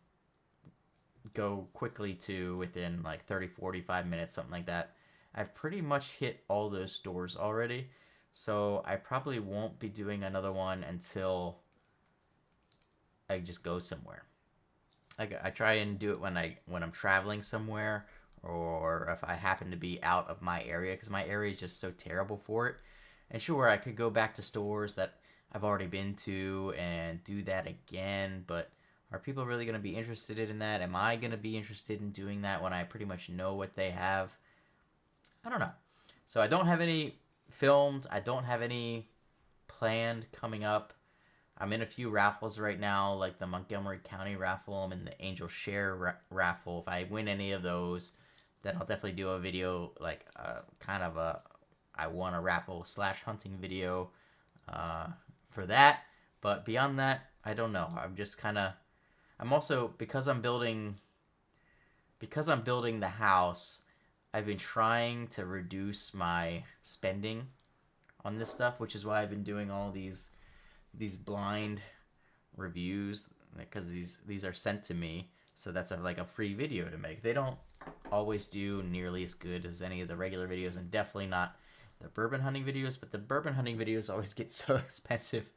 go quickly to within like 30, 45 minutes, something like that. I've pretty much hit all those stores already. So I probably won't be doing another one until I just go somewhere. I try and do it when I'm traveling somewhere, or if I happen to be out of my area, because my area is just so terrible for it. And sure, I could go back to stores that I've already been to and do that again, but are people really going to be interested in that? Am I going to be interested in doing that when I pretty much know what they have? I don't know. So I don't have any filmed. I don't have any planned coming up. I'm in a few raffles right now, like the Montgomery County raffle. I'm in the Angel Share raffle. If I win any of those, then I'll definitely do a video, like kind of a I won a raffle / hunting video for that. But beyond that, I don't know. I'm also, because I'm building the house, I've been trying to reduce my spending on this stuff, which is why I've been doing all these blind reviews, because these are sent to me, so that's like a free video to make. They don't always do nearly as good as any of the regular videos, and definitely not the bourbon hunting videos, but the bourbon hunting videos always get so expensive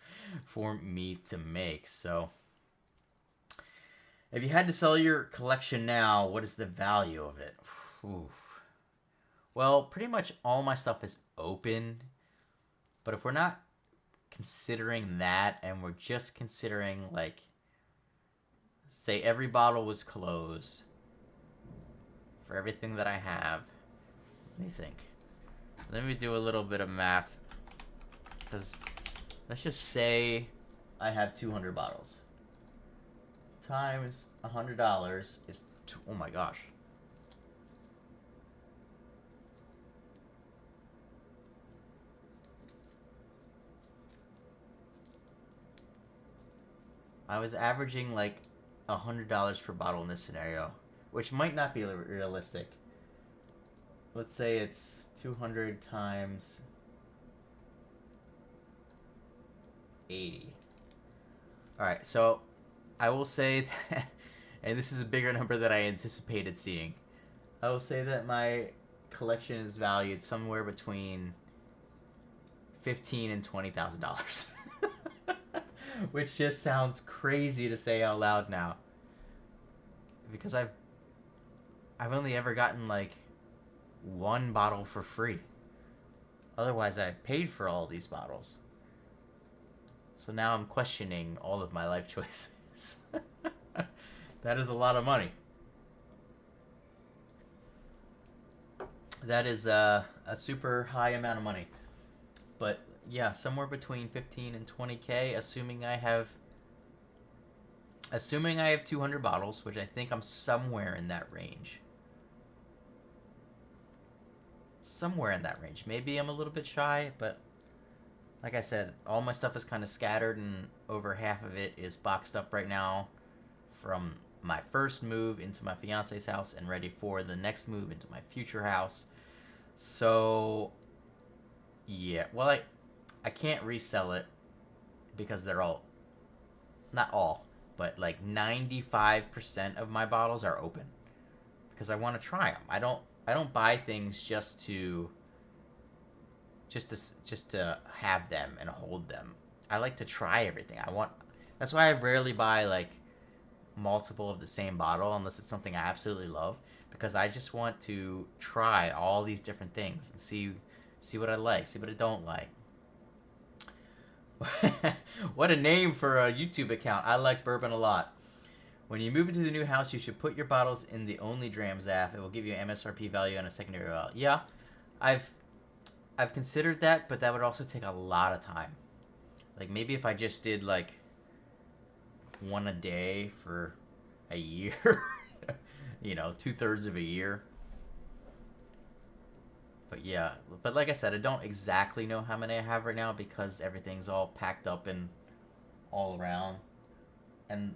for me to make. So if you had to sell your collection now, what is the value of it? Oof. Well, pretty much all my stuff is open, but if we're not considering that, and we're just considering, like, say every bottle was closed for everything that I have, let me think. Let me do a little bit of math, because let's just say I have 200 bottles times $100 is oh my gosh. I was averaging like $100 per bottle in this scenario, which might not be realistic. Let's say it's 200 times 80. Alright, so I will say that, and this is a bigger number than I anticipated seeing, I will say that my collection is valued somewhere between $15,000 and $20,000. Which just sounds crazy to say out loud now, because I've only ever gotten like one bottle for free. Otherwise, I've paid for all these bottles. So now I'm questioning all of my life choices. That is a lot of money. That is a super high amount of money. But yeah, somewhere between 15 and 20K, assuming I have assuming I have 200 bottles, which I think I'm somewhere in that range. Somewhere in that range. Maybe I'm a little bit shy, but like I said, all my stuff is kind of scattered, and over half of it is boxed up right now from my first move into my fiance's house and ready for the next move into my future house. So, yeah. Well, I can't resell it because they're all, not all, but like 95% of my bottles are open because I want to try them. I don't buy things just to have them and hold them. I like to try everything. That's why I rarely buy like multiple of the same bottle unless it's something I absolutely love, because I just want to try all these different things and see what I like, see what I don't like. What a name for a YouTube account. I like bourbon a lot. When you move into the new house, you should put your bottles in the Only Drams app. It will give you an MSRP value and a secondary value. Yeah, I've considered that, but that would also take a lot of time. Like maybe if I just did like one a day for a year, 2/3 of a year. But yeah, but like I said, I don't exactly know how many I have right now because everything's all packed up and all around. And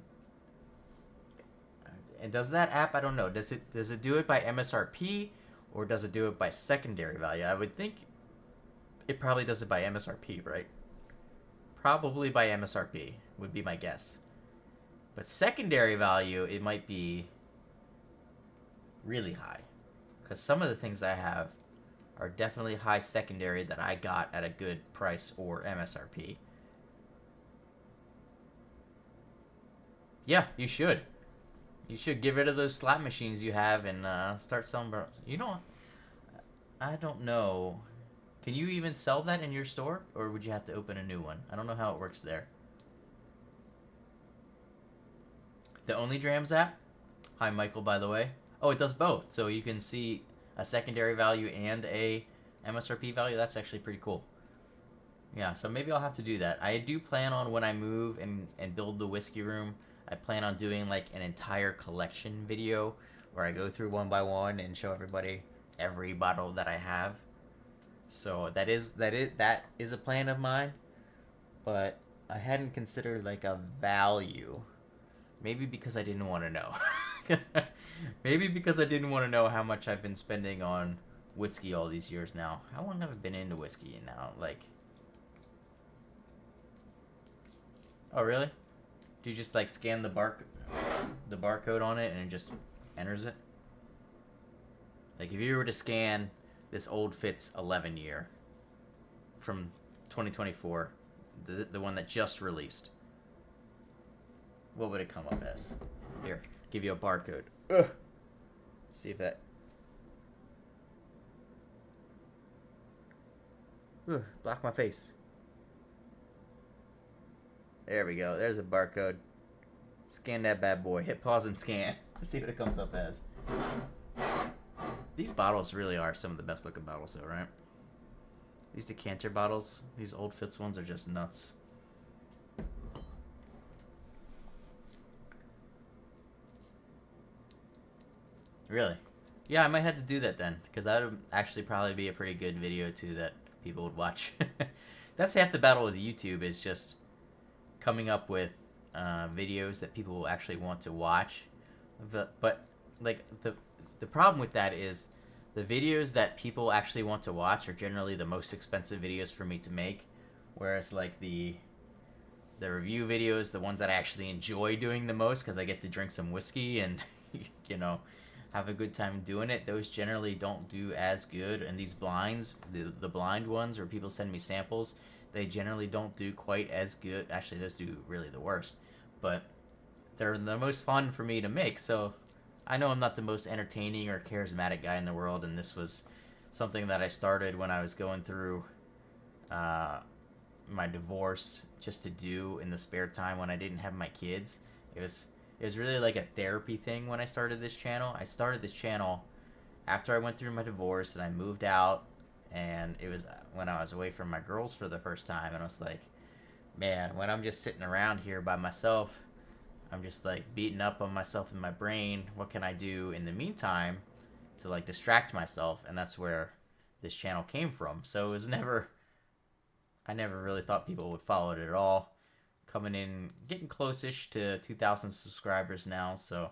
does that app, I don't know, does it do it by MSRP or does it do it by secondary value? I would think it probably does it by MSRP, right? Probably by MSRP would be my guess. But secondary value, it might be really high. Because some of the things I have are definitely high secondary that I got at a good price or MSRP. Yeah, you should. You should get rid of those slot machines you have and start selling bourbons. You know what? I don't know. Can you even sell that in your store? Or would you have to open a new one? I don't know how it works there. The Only Drams app? Hi, Michael, by the way. Oh, it does both. So you can see a secondary value and a MSRP value. That's actually pretty cool. Yeah, so maybe I'll have to do that. I do plan on, when I move and build the whiskey room, I plan on doing like an entire collection video where I go through one by one and show everybody every bottle that I have. So that is a plan of mine, but I hadn't considered like a value. Maybe because I didn't want to know. Maybe because I didn't want to know how much I've been spending on whiskey all these years now. How long have I been into whiskey now? Like, oh really? Do you just like scan the barcode on it and it just enters it? Like if you were to scan this Old Fitz 11 year from 2024, the one that just released, what would it come up as? Here, give you a barcode. Ugh. See if that. Ugh, block my face. There we go. There's a barcode. Scan that bad boy. Hit pause and scan. Let's see what it comes up as. These bottles really are some of the best looking bottles though, right? These decanter bottles, these Old Fitz ones are just nuts. Really? Yeah, I might have to do that then, because that would actually probably be a pretty good video too that people would watch. That's half the battle with YouTube, is just coming up with videos that people will actually want to watch. But like the problem with that is the videos that people actually want to watch are generally the most expensive videos for me to make, whereas like the review videos, the ones that I actually enjoy doing the most because I get to drink some whiskey and have a good time doing it, those generally don't do as good. And these blinds, the blind ones where people send me samples, they generally don't do quite as good. Actually, those do really the worst, but they're the most fun for me to make. So I know I'm not the most entertaining or charismatic guy in the world, and this was something that I started when I was going through my divorce, just to do in the spare time when I didn't have my kids. It was really like a therapy thing when I started this channel. I started this channel after I went through my divorce and I moved out, and it was when I was away from my girls for the first time, and I was like, man, when I'm just sitting around here by myself, I'm just like beating up on myself in my brain. What can I do in the meantime to like distract myself? And that's where this channel came from. So it was never, I never really thought people would follow it at all. Coming in, getting close-ish to 2,000 subscribers now, so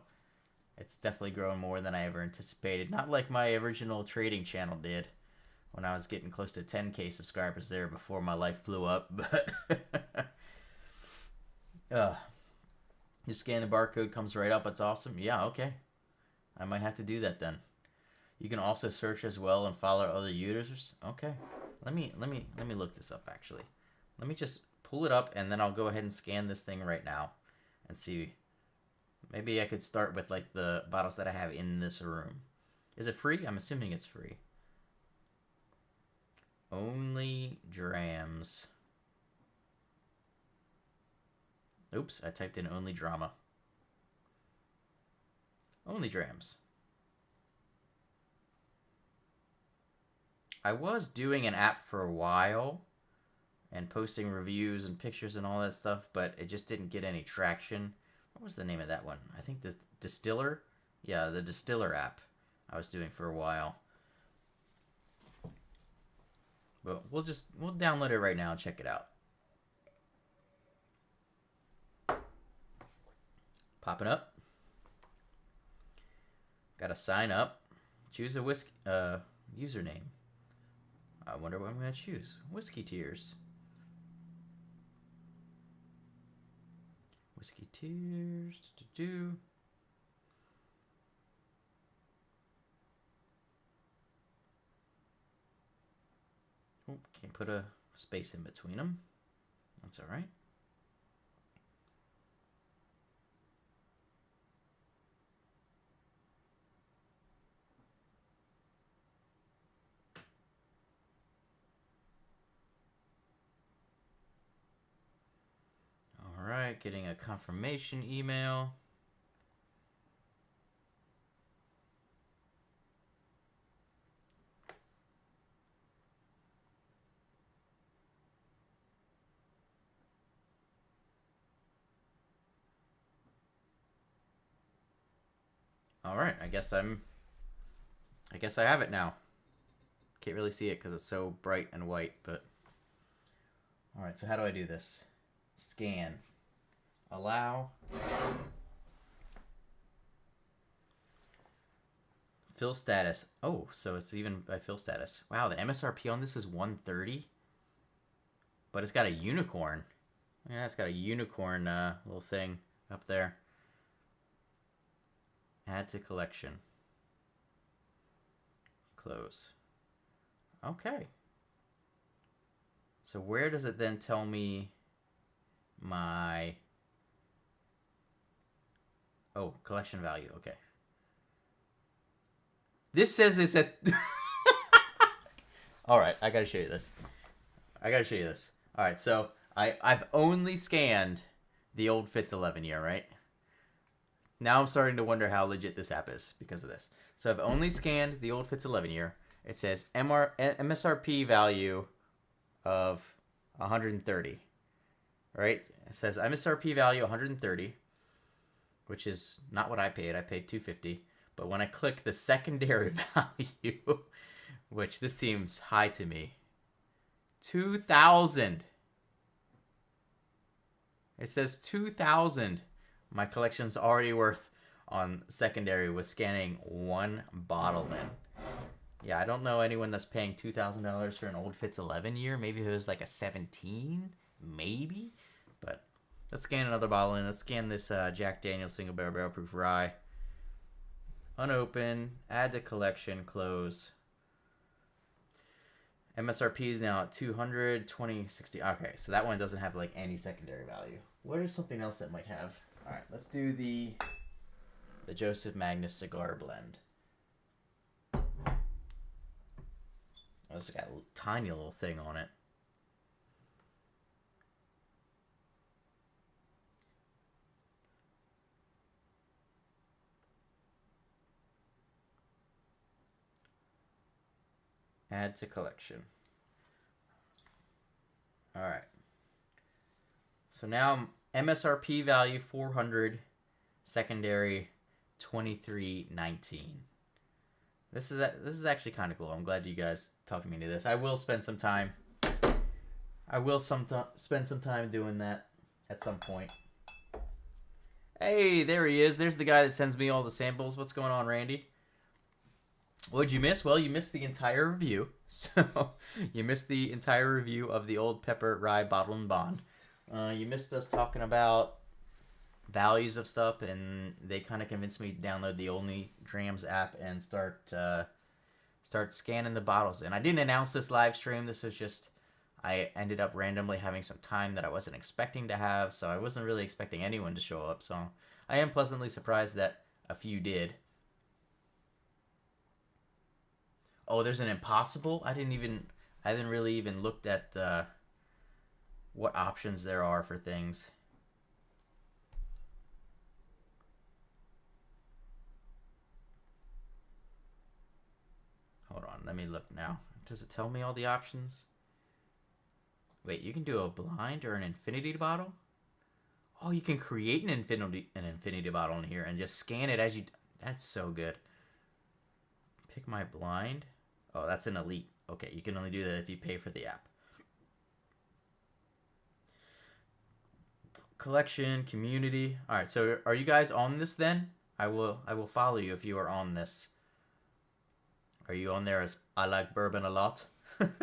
it's definitely grown more than I ever anticipated. Not like my original trading channel did when I was getting close to 10K subscribers there before my life blew up, but you scan the barcode, comes right up. It's awesome. Yeah, okay. I might have to do that then. You can also search as well and follow other users. Okay. Let me look this up actually. Let me just pull it up and then I'll go ahead and scan this thing right now and see. Maybe I could start with like the bottles that I have in this room. Is it free? I'm assuming it's free. Only drams. Oops, I typed in only drama. Only drams. I was doing an app for a while and posting reviews and pictures and all that stuff, but it just didn't get any traction. What was the name of that one? I think the Distiller? Yeah, the Distiller App I was doing for a while. But we'll download it right now and check it out. Popping up. Gotta sign up. Choose a username. I wonder what I'm gonna choose. WhiskeyTshirts. WhiskeyTshirts. Oh, can't put a space in between them. That's all right. All right, getting a confirmation email. All right, I guess I have it now. Can't really see it because it's so bright and white, but all right. So how do I do this? Scan, allow, fill status. Oh, so it's even by fill status. Wow, the MSRP on this is 130, but it's got a unicorn. Yeah, it's got a unicorn little thing up there. Add to collection. Close. Okay. So where does it then tell me my... Oh, collection value. Okay. This says it's at... All right, I gotta show you this. All right, so I've only scanned the old Fitz 11 year, right? Now I'm starting to wonder how legit this app is because of this. So I've only scanned the old Fitz 11 year. It says MSRP value of 130. Right? It says MSRP value 130, which is not what I paid. I paid 250. But when I click the secondary value, which this seems high to me, 2,000. It says 2,000. My collection's already worth on secondary with scanning one bottle in. Yeah, I don't know anyone that's paying $2,000 for an old Fitz 11 year. Maybe it was like a 17, maybe. But let's scan another bottle in. Let's scan this Jack Daniel's single barrel proof rye. Unopen, add to collection, close. MSRP is now at 200, 20, 60. Okay, so that one doesn't have like any secondary value. What is something else that might have? All right, let's do the Joseph Magnus cigar blend. Oh, this has got a tiny little thing on it. Add to collection. All right. So now MSRP value 400, secondary 2319. This is actually kind of cool. I'm glad you guys talked me into this. I will spend some time. Spend some time doing that at some point. Hey, there he is. There's the guy that sends me all the samples. What's going on, Randy? What'd you miss? Well, you missed the entire review. So, you missed the entire review of the Old Pepper Rye Bottle and Bond. You missed us talking about values of stuff, and they kind of convinced me to download the Only Drams app and start scanning the bottles. And I didn't announce this live stream. This was just, I ended up randomly having some time that I wasn't expecting to have, so I wasn't really expecting anyone to show up. So I am pleasantly surprised that a few did. Oh, there's an impossible? I haven't really even looked at what options there are for things. Hold on, let me look now. Does it tell me all the options? Wait, you can do a blind or an infinity bottle? Oh, you can create an infinity bottle in here and just scan it as you... That's so good. Pick my blind. Oh, that's an elite. Okay, you can only do that if you pay for the app. Collection, community. All right, so are you guys on this then? I will follow you if you are on this. Are you on there as I like bourbon a lot? Let's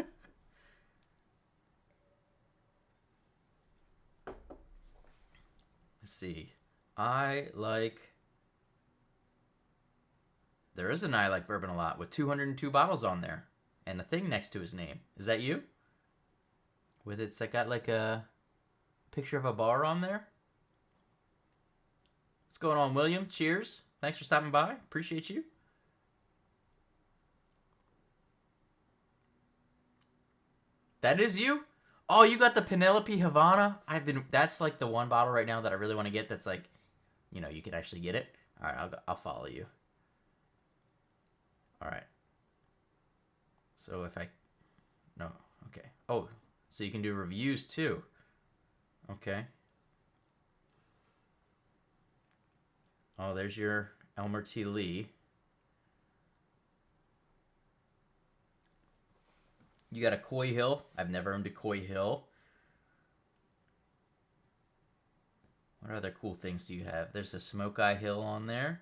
see. I like... There is an I like bourbon a lot with 202 bottles on there. And a thing next to his name. Is that you? With it's got like a picture of a bar on there? What's going on, William? Cheers. Thanks for stopping by. Appreciate you. That is you? Oh, you got the Penelope Havana? That's like the one bottle right now that I really want to get that's like, you know, you could actually get it. All right, I'll follow you. All right. So if I... No, okay. Oh, so you can do reviews too. Okay. Oh, there's your Elmer T. Lee. You got a Coy Hill. I've never owned a Coy Hill. What other cool things do you have? There's a Smoke Eye Hill on there.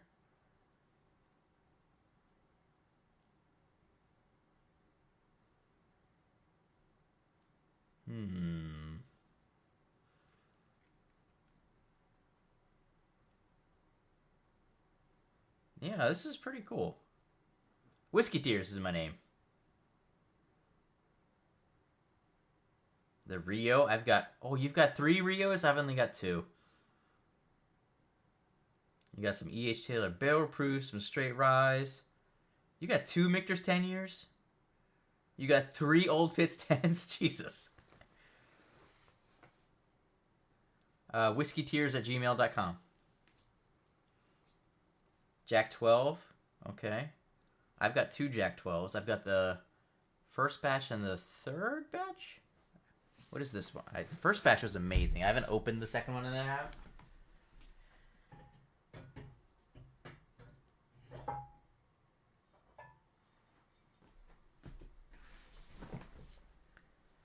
Yeah, this is pretty cool. WhiskeyTshirts is my name. The Rio, I've got... Oh, you've got 3 Rios? I've only got 2. You got some E.H. Taylor Barrel Proof, some Straight Ryes. You got 2 Michter's 10 years? You got 3 Old Fitz 10s? Jesus. WhiskeyTshirts@gmail.com. Jack 12. Okay. I've got 2 Jack 12s. I've got the first batch and the third batch? What is this one? The first batch was amazing. I haven't opened the second one in that app.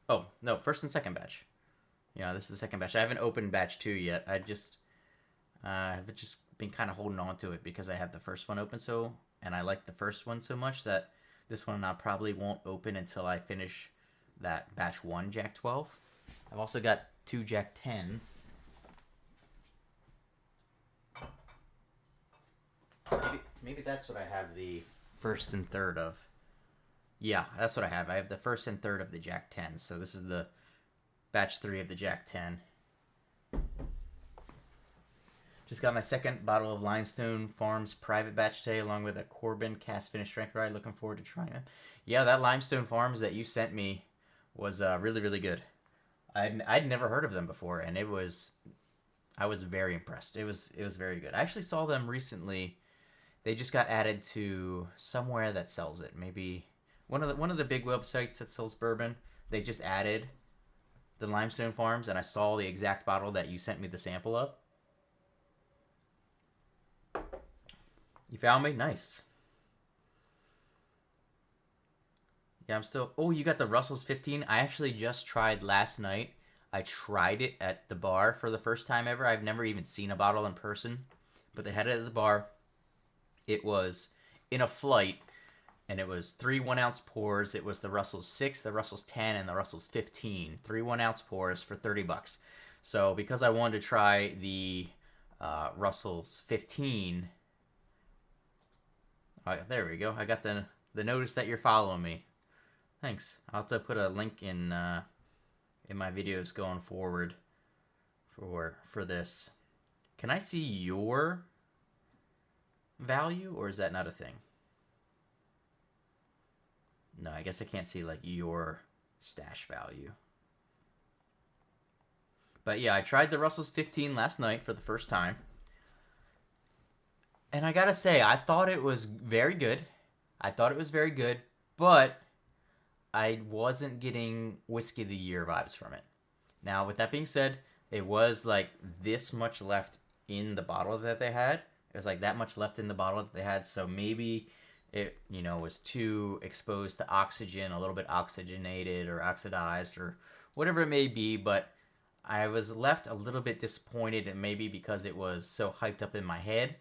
Oh, no, first and second batch. Yeah, this is the second batch. I haven't opened batch 2 yet. I just have just been kind of holding on to it because I have the first one open and I like the first one so much that this one I probably won't open until I finish that batch 1 Jack 12. I've also got 2 Jack 10s. Maybe that's what I have the first and third of. Yeah, that's what I have. I have the first and third of the Jack 10s. So this is the batch 3 of the Jack 10. Just got my second bottle of Limestone Farms private batch today, along with a Corbin cast finish strength rye. Looking forward to trying it. Yeah, that Limestone Farms that you sent me was really, really good. I'd never heard of them before, and I was very impressed. It was very good. I actually saw them recently. They just got added to somewhere that sells it. Maybe one of the big websites that sells bourbon. They just added the Limestone Farms, and I saw the exact bottle that you sent me the sample of. You found me? Nice. Yeah, I'm still... Oh, you got the Russell's 15? I actually just tried last night. I tried it at the bar for the first time ever. I've never even seen a bottle in person. But they had it at the bar. It was in a flight, and it was 3 1-ounce pours. It was the Russell's 6, the Russell's 10, and the Russell's 15. 3 1-ounce pours for $30. So because I wanted to try the Russell's 15... there we go. I got the notice that you're following me. Thanks. I'll have to put a link in my videos going forward for this. Can I see your value, or is that not a thing? No, I guess I can't see like your stash value. But yeah, I tried the Russell's 15 last night for the first time. And I gotta say, I thought it was very good. But I wasn't getting Whiskey of the Year vibes from it. Now, with that being said, it was like this much left in the bottle that they had. It was like that much left in the bottle that they had. So maybe it, was too exposed to oxygen, a little bit oxygenated or oxidized or whatever it may be. But I was left a little bit disappointed, and maybe because it was so hyped up in my head,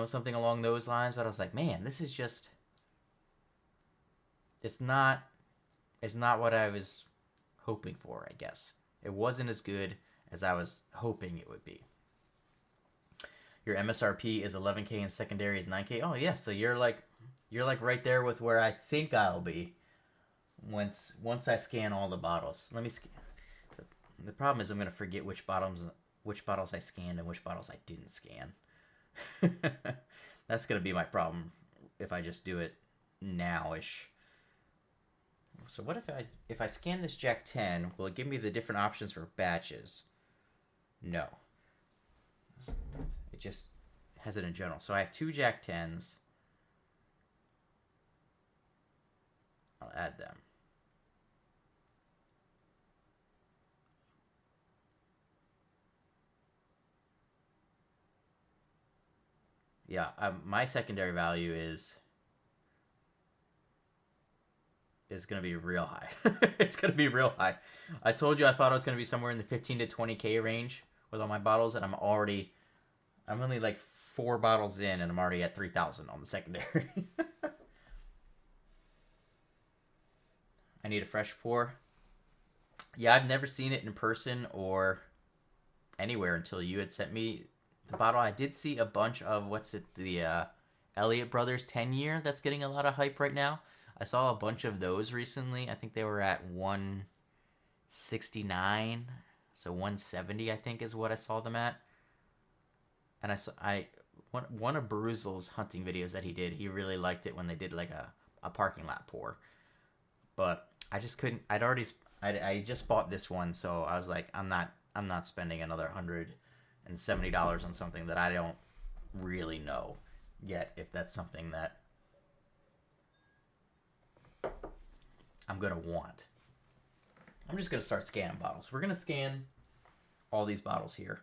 something along those lines. But I was like, man, this is just... It's not what I was hoping for, I guess. It wasn't as good as I was hoping it would be. Your MSRP is 11K and secondary is 9K. Oh yeah, so you're like right there with where I think I'll be once I scan all the bottles. Let me scan. The problem is I'm gonna forget which bottles I scanned and which bottles I didn't scan. That's gonna be my problem if I just do it now-ish. So what if I scan this Jack 10, will it give me the different options for batches? No. It just has it in general. So I have 2 Jack 10s. I'll add them. Yeah, my secondary value is going to be real high. It's going to be real high. I told you I thought it was going to be somewhere in the 15 to 20K range with all my bottles, and I'm only like 4 bottles in, and I'm already at 3,000 on the secondary. I need a fresh pour. Yeah, I've never seen it in person or anywhere until you had sent me the bottle. I did see a bunch of, the Elliott Brothers 10-year that's getting a lot of hype right now. I saw a bunch of those recently. I think they were at 169, so 170 I think is what I saw them at. And one of Bruzel's hunting videos that he did, he really liked it when they did like a parking lot pour. But I just couldn't. I just bought this one, so I was like, I'm not spending another $170 on something that I don't really know yet if that's something that I'm going to want. I'm just going to start scanning bottles. We're going to scan all these bottles here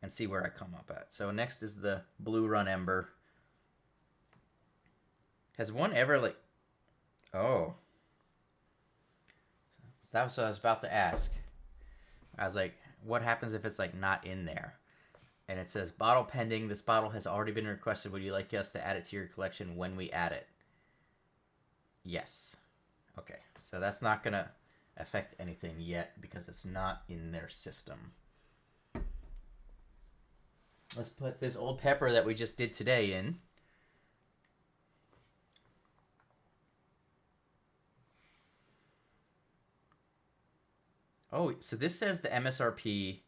and see where I come up at. So next is the Blue Run Ember. Has one ever like... Oh. So that was what I was about to ask. I was like, what happens if it's like not in there? And it says, bottle pending. This bottle has already been requested. Would you like us to add it to your collection when we add it? Yes. Okay, so that's not going to affect anything yet because it's not in their system. Let's put this Old Pepper that we just did today in. Oh, so this says the MSRP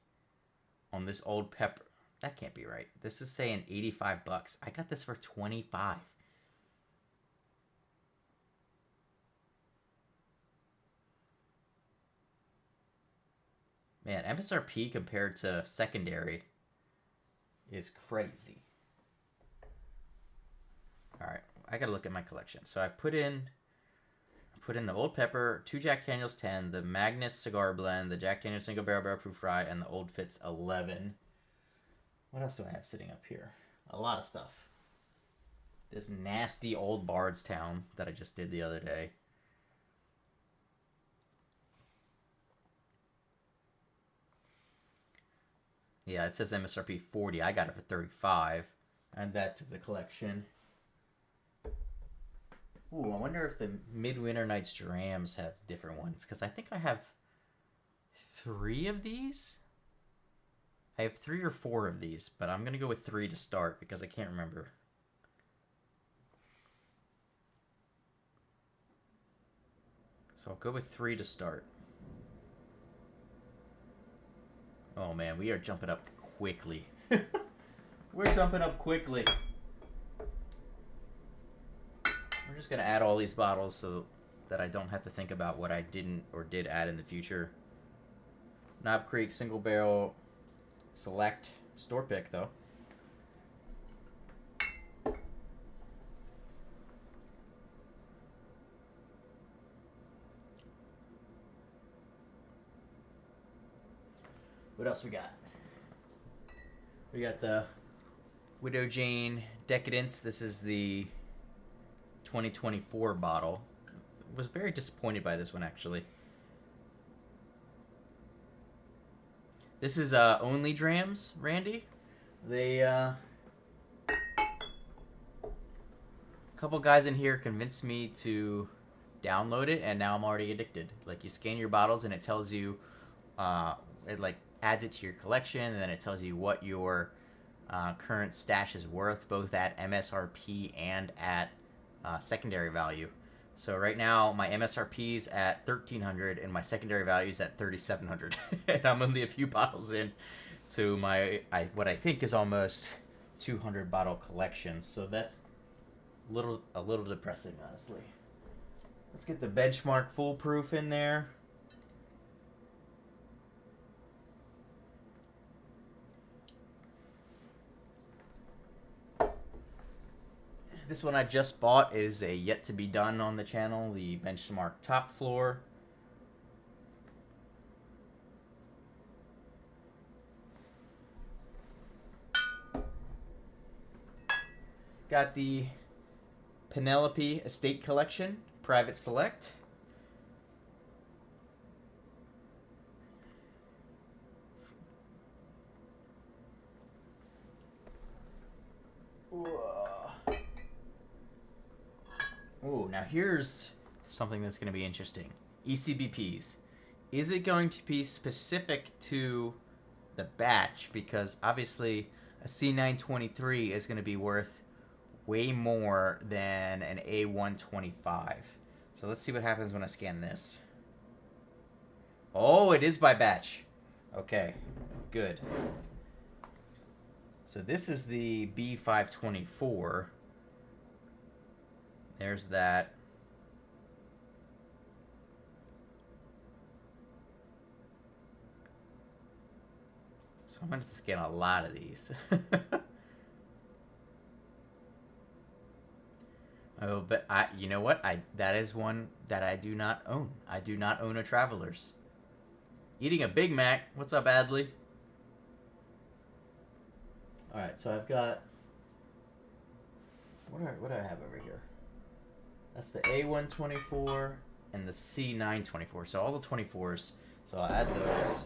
on this Old Pepper. That can't be right. This is saying $85. I got this for $25. Man, MSRP compared to secondary is crazy. Alright, I gotta look at my collection. So I put in the Old Pepper, 2 Jack Daniel's 10, the Magnus Cigar Blend, the Jack Daniel's Single Barrel Proof Rye, and the Old Fitz 11. What else do I have sitting up here? A lot of stuff. This nasty old Bardstown that I just did the other day. Yeah, it says MSRP 40. I got it for 35. Add that to the collection. Ooh, I wonder if the Midwinter Nights Drams have different ones. Because I think I have 3 of these. I have 3 or 4 of these. But I'm going to go with 3 to start because I can't remember. So I'll go with 3 to start. Oh man, we are jumping up quickly. We're jumping up quickly. We're just going to add all these bottles so that I don't have to think about what I didn't or did add in the future. Knob Creek Single Barrel Select Store Pick, though. What else we got? We got the Widow Jane Decadence. This is the 2024 bottle. Was very disappointed by this one, actually. This is only Drams, Randy. They a couple guys in here convinced me to download it, and now I'm already addicted. Like, you scan your bottles and it tells you it like adds it to your collection, and then it tells you what your current stash is worth, both at MSRP and at secondary value. So right now my MSRP is at $1,300 and my secondary value is at $3,700, and I'm only a few bottles in to my what I think is almost 200 bottle collection. So that's a little depressing, honestly. Let's get the benchmark foolproof in there. This one I just bought is a yet to be done on the channel, the Benchmark Top Floor. Got the Penelope Estate Collection, Private Select. Ooh, now here's something that's going to be interesting. ECBPs. Is it going to be specific to the batch? Because obviously a C923 is going to be worth way more than an A125. So let's see what happens when I scan this. Oh, it is by batch. Okay, good. So this is the B524. There's that. So I'm going to scan a lot of these. Oh, but you know what? That is one that I do not own. I do not own a Travelers. Eating a Big Mac. What's up, Adley? All right, so I've got. What do I have over here? That's the A124 and the C924. So all the 24s. So I'll add those.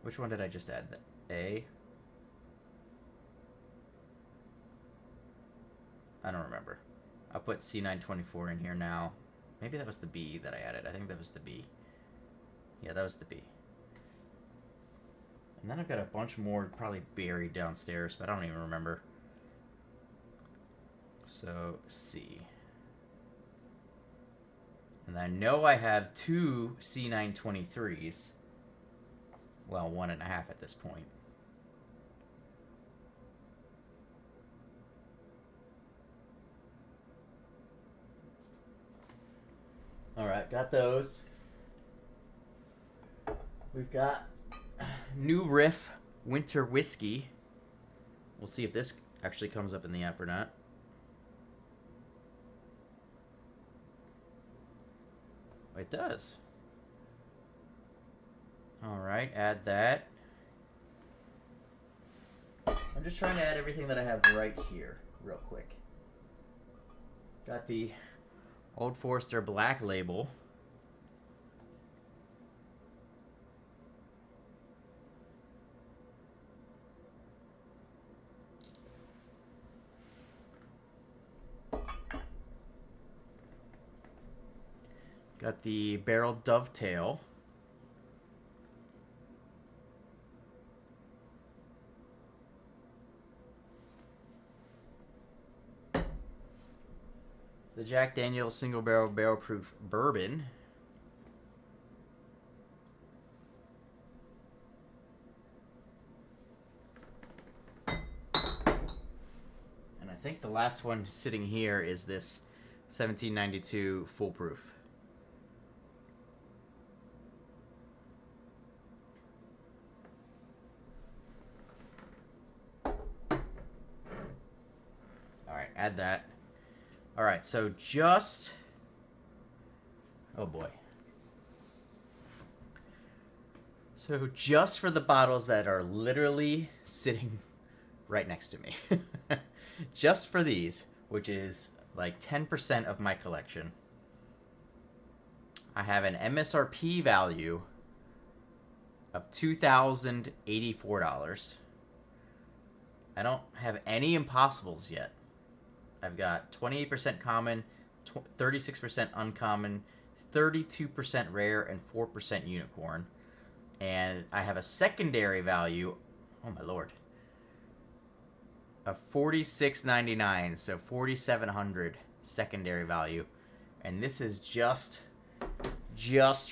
Which one did I just add? The A? I don't remember. I'll put C924 in here now. Maybe that was the B that I added. I think that was the B. Yeah, that was the B. And then I've got a bunch more probably buried downstairs, but I don't even remember. So, C. And I know I have 2 C923s. Well, 1.5 at this point. Alright, got those. We've got New Riff Winter Whiskey. We'll see if this actually comes up in the app or not. It does. Alright, add that. I'm just trying to add everything that I have right here, real quick. Got the Old Forester Black Label. Got the Barrel Dovetail. The Jack Daniel's Single Barrel Proof Bourbon. And I think the last one sitting here is this 1792 Full Proof. Alright, add that. Alright, so just... Oh boy. So just for the bottles that are literally sitting right next to me. Just for these, which is like 10% of my collection, I have an MSRP value of $2,084. I don't have any impossibles yet. I've got 28% common, 36% uncommon, 32% rare, and 4% unicorn. And I have a secondary value, oh my lord, of $46.99, so $4,700 secondary value. And this is just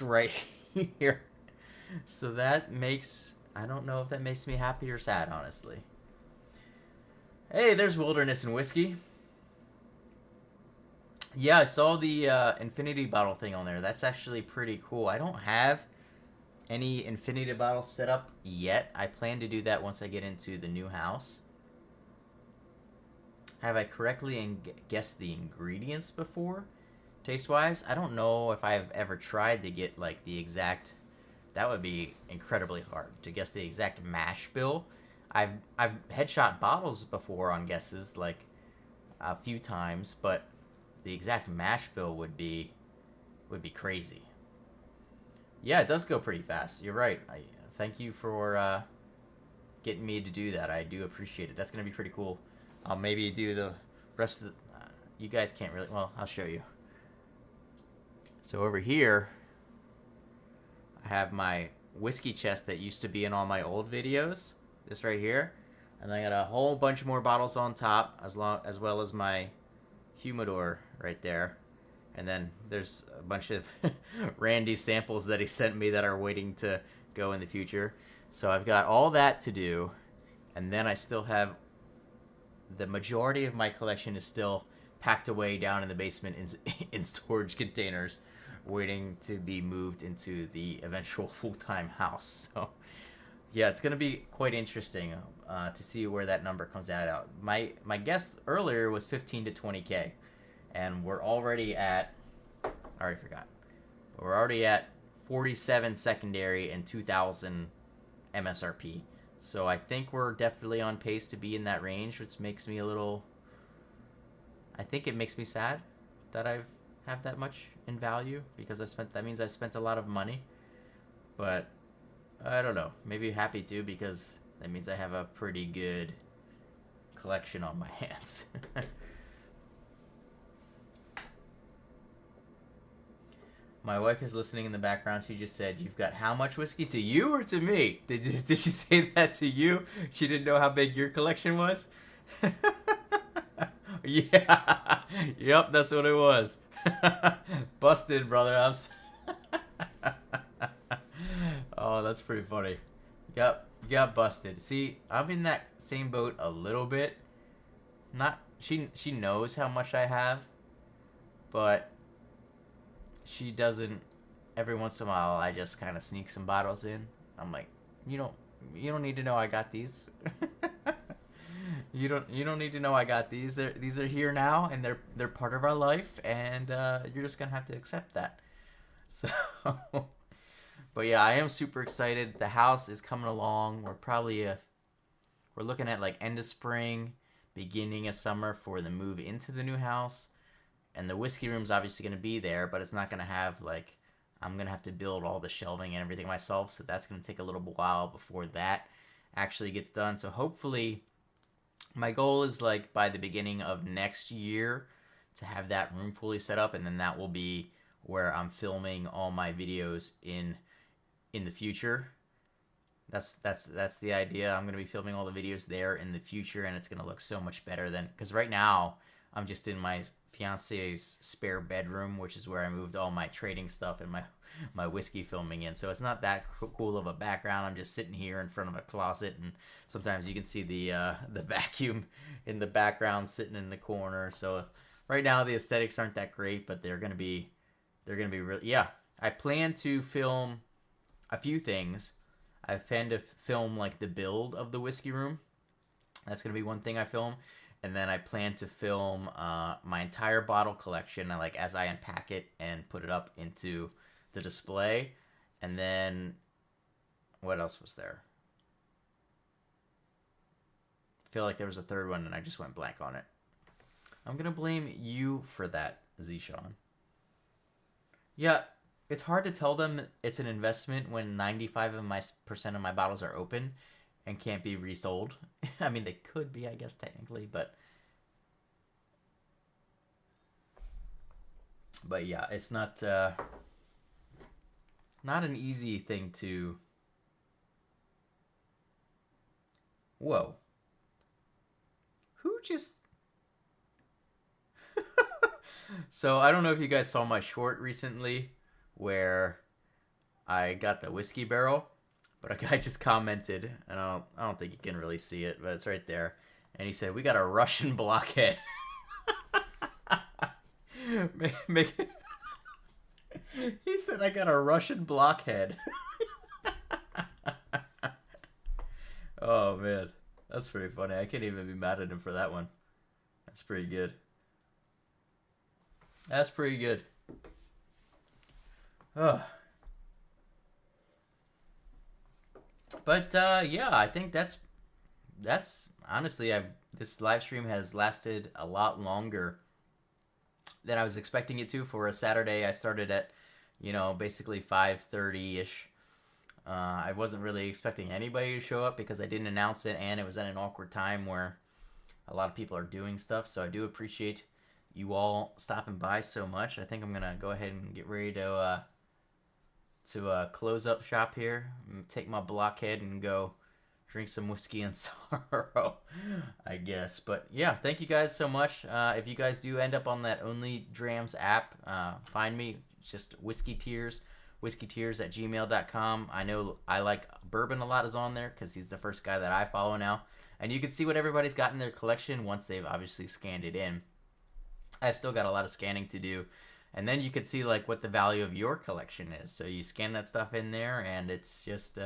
right here. So that makes, I don't know if that makes me happy or sad, honestly. Hey, there's Wilderness and Whiskey. Yeah, I saw the infinity bottle thing on there. That's actually pretty cool. I don't have any infinity bottles set up yet. I plan to do that once I get into the new house. Have I correctly guessed the ingredients before, taste-wise? I don't know if I've ever tried to get like the exact. That would be incredibly hard to guess the exact mash bill. I've headshot bottles before on guesses like a few times, but the exact mash bill would be crazy. Yeah, it does go pretty fast. You're right. I thank you for getting me to do that. I do appreciate it. That's gonna be pretty cool. I'll maybe do the rest of the... you guys can't really... Well, I'll show you. So over here, I have my whiskey chest that used to be in all my old videos. This right here. And I got a whole bunch more bottles on top, as well as my humidor right there. And then there's a bunch of Randy samples that he sent me that are waiting to go in the future. So I've got all that to do. And then I still have... the majority of my collection is still packed away down in the basement in storage containers, waiting to be moved into the eventual full-time house. So, yeah, it's going to be quite interesting to see where that number comes out. My guess earlier was 15 to 20K, and we're already at, I already forgot, but we're already at 47 secondary and 2,000 MSRP. So I think we're definitely on pace to be in that range, which makes me a little... I think it makes me sad that I have that much in value, because that means I've spent a lot of money. But I don't know. Maybe happy too, because that means I have a pretty good collection on my hands. My wife is listening in the background. She just said, "You've got how much whiskey? To you or to me?" Did she say that to you? She didn't know how big your collection was? Yeah. Yep, that's what it was. Busted, brother. Oh, that's pretty funny. Yep, you got busted. See, I'm in that same boat a little bit. Not she knows how much I have, but she doesn't. Every once in a while, I just kind of sneak some bottles in. I'm like, you don't need to know I got these. You don't need to know I got these. These are here now, and they're part of our life, and you're just gonna have to accept that. So, but yeah, I am super excited. The house is coming along. We're we're looking at like end of spring, beginning of summer for the move into the new house. And the whiskey room's obviously going to be there, but it's not going to have like, I'm going to have to build all the shelving and everything myself. So that's going to take a little while before that actually gets done. So hopefully my goal is like by the beginning of next year to have that room fully set up. And then that will be where I'm filming all my videos in the future. That's the idea. I'm going to be filming all the videos there in the future, and it's going to look so much better than, because right now I'm just in my fiance's spare bedroom, which is where I moved all my trading stuff and my whiskey filming in. So it's not that cool of a background. I'm just sitting here in front of a closet, and sometimes you can see the vacuum in the background sitting in the corner. So right now the aesthetics aren't that great, but they're gonna be really, yeah. I plan to film a few things. I plan to film like the build of the whiskey room. That's gonna be one thing I film. And then I plan to film my entire bottle collection, like as I unpack it and put it up into the display. And then what else was there? I feel like there was a third one and I just went blank on it. I'm gonna blame you for that, Zishan. Yeah, it's hard to tell them it's an investment when 95% of my bottles are open and can't be resold. I mean, they could be, I guess, technically, but yeah, it's not an easy thing to. Whoa. Who just? So I don't know if you guys saw my short recently where I got the whiskey barrel. But a guy just commented, and I don't think you can really see it, but it's right there. And he said, "We got a Russian blockhead." He said, "I got a Russian blockhead." Oh man, that's pretty funny. I can't even be mad at him for that one. That's pretty good. That's pretty good. Oh. But yeah, I think that's honestly, this live stream has lasted a lot longer than I was expecting it to for a Saturday. I started at, basically 5:30-ish. I wasn't really expecting anybody to show up because I didn't announce it, and it was at an awkward time where a lot of people are doing stuff. So I do appreciate you all stopping by so much. I think I'm gonna go ahead and get ready to close up shop here, take my blockhead and go drink some whiskey and sorrow, I guess. But yeah, thank you guys so much. If you guys do end up on that Only Drams app, find me. It's just WhiskeyTshirts, WhiskeyTshirts@gmail.com. I know I like Bourbon a lot is on there because he's the first guy that I follow now. And you can see what everybody's got in their collection once they've obviously scanned it in. I've still got a lot of scanning to do. And then you can see like what the value of your collection is. So you scan that stuff in there, and it's just,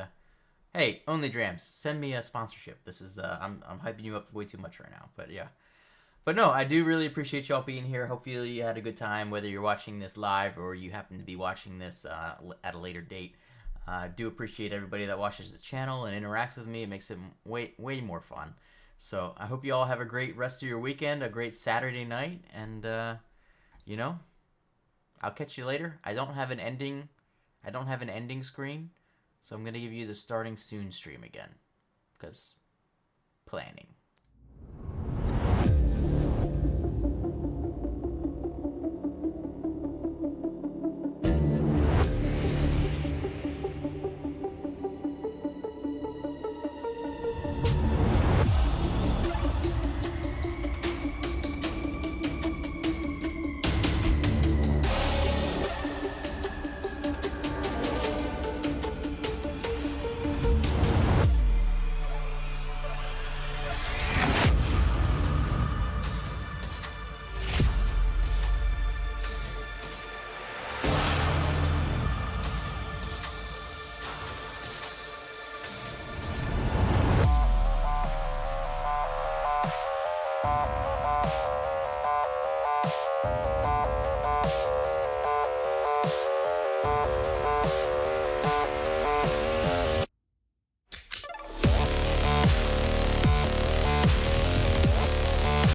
hey, Only Drams, send me a sponsorship. This is, I'm hyping you up way too much right now, but yeah. But no, I do really appreciate y'all being here. Hopefully you had a good time, whether you're watching this live or you happen to be watching this at a later date. I do appreciate everybody that watches the channel and interacts with me. It makes it way more fun. So I hope you all have a great rest of your weekend, a great Saturday night, and I'll catch you later. I don't have an ending screen, so I'm gonna give you the starting soon stream again, because planning.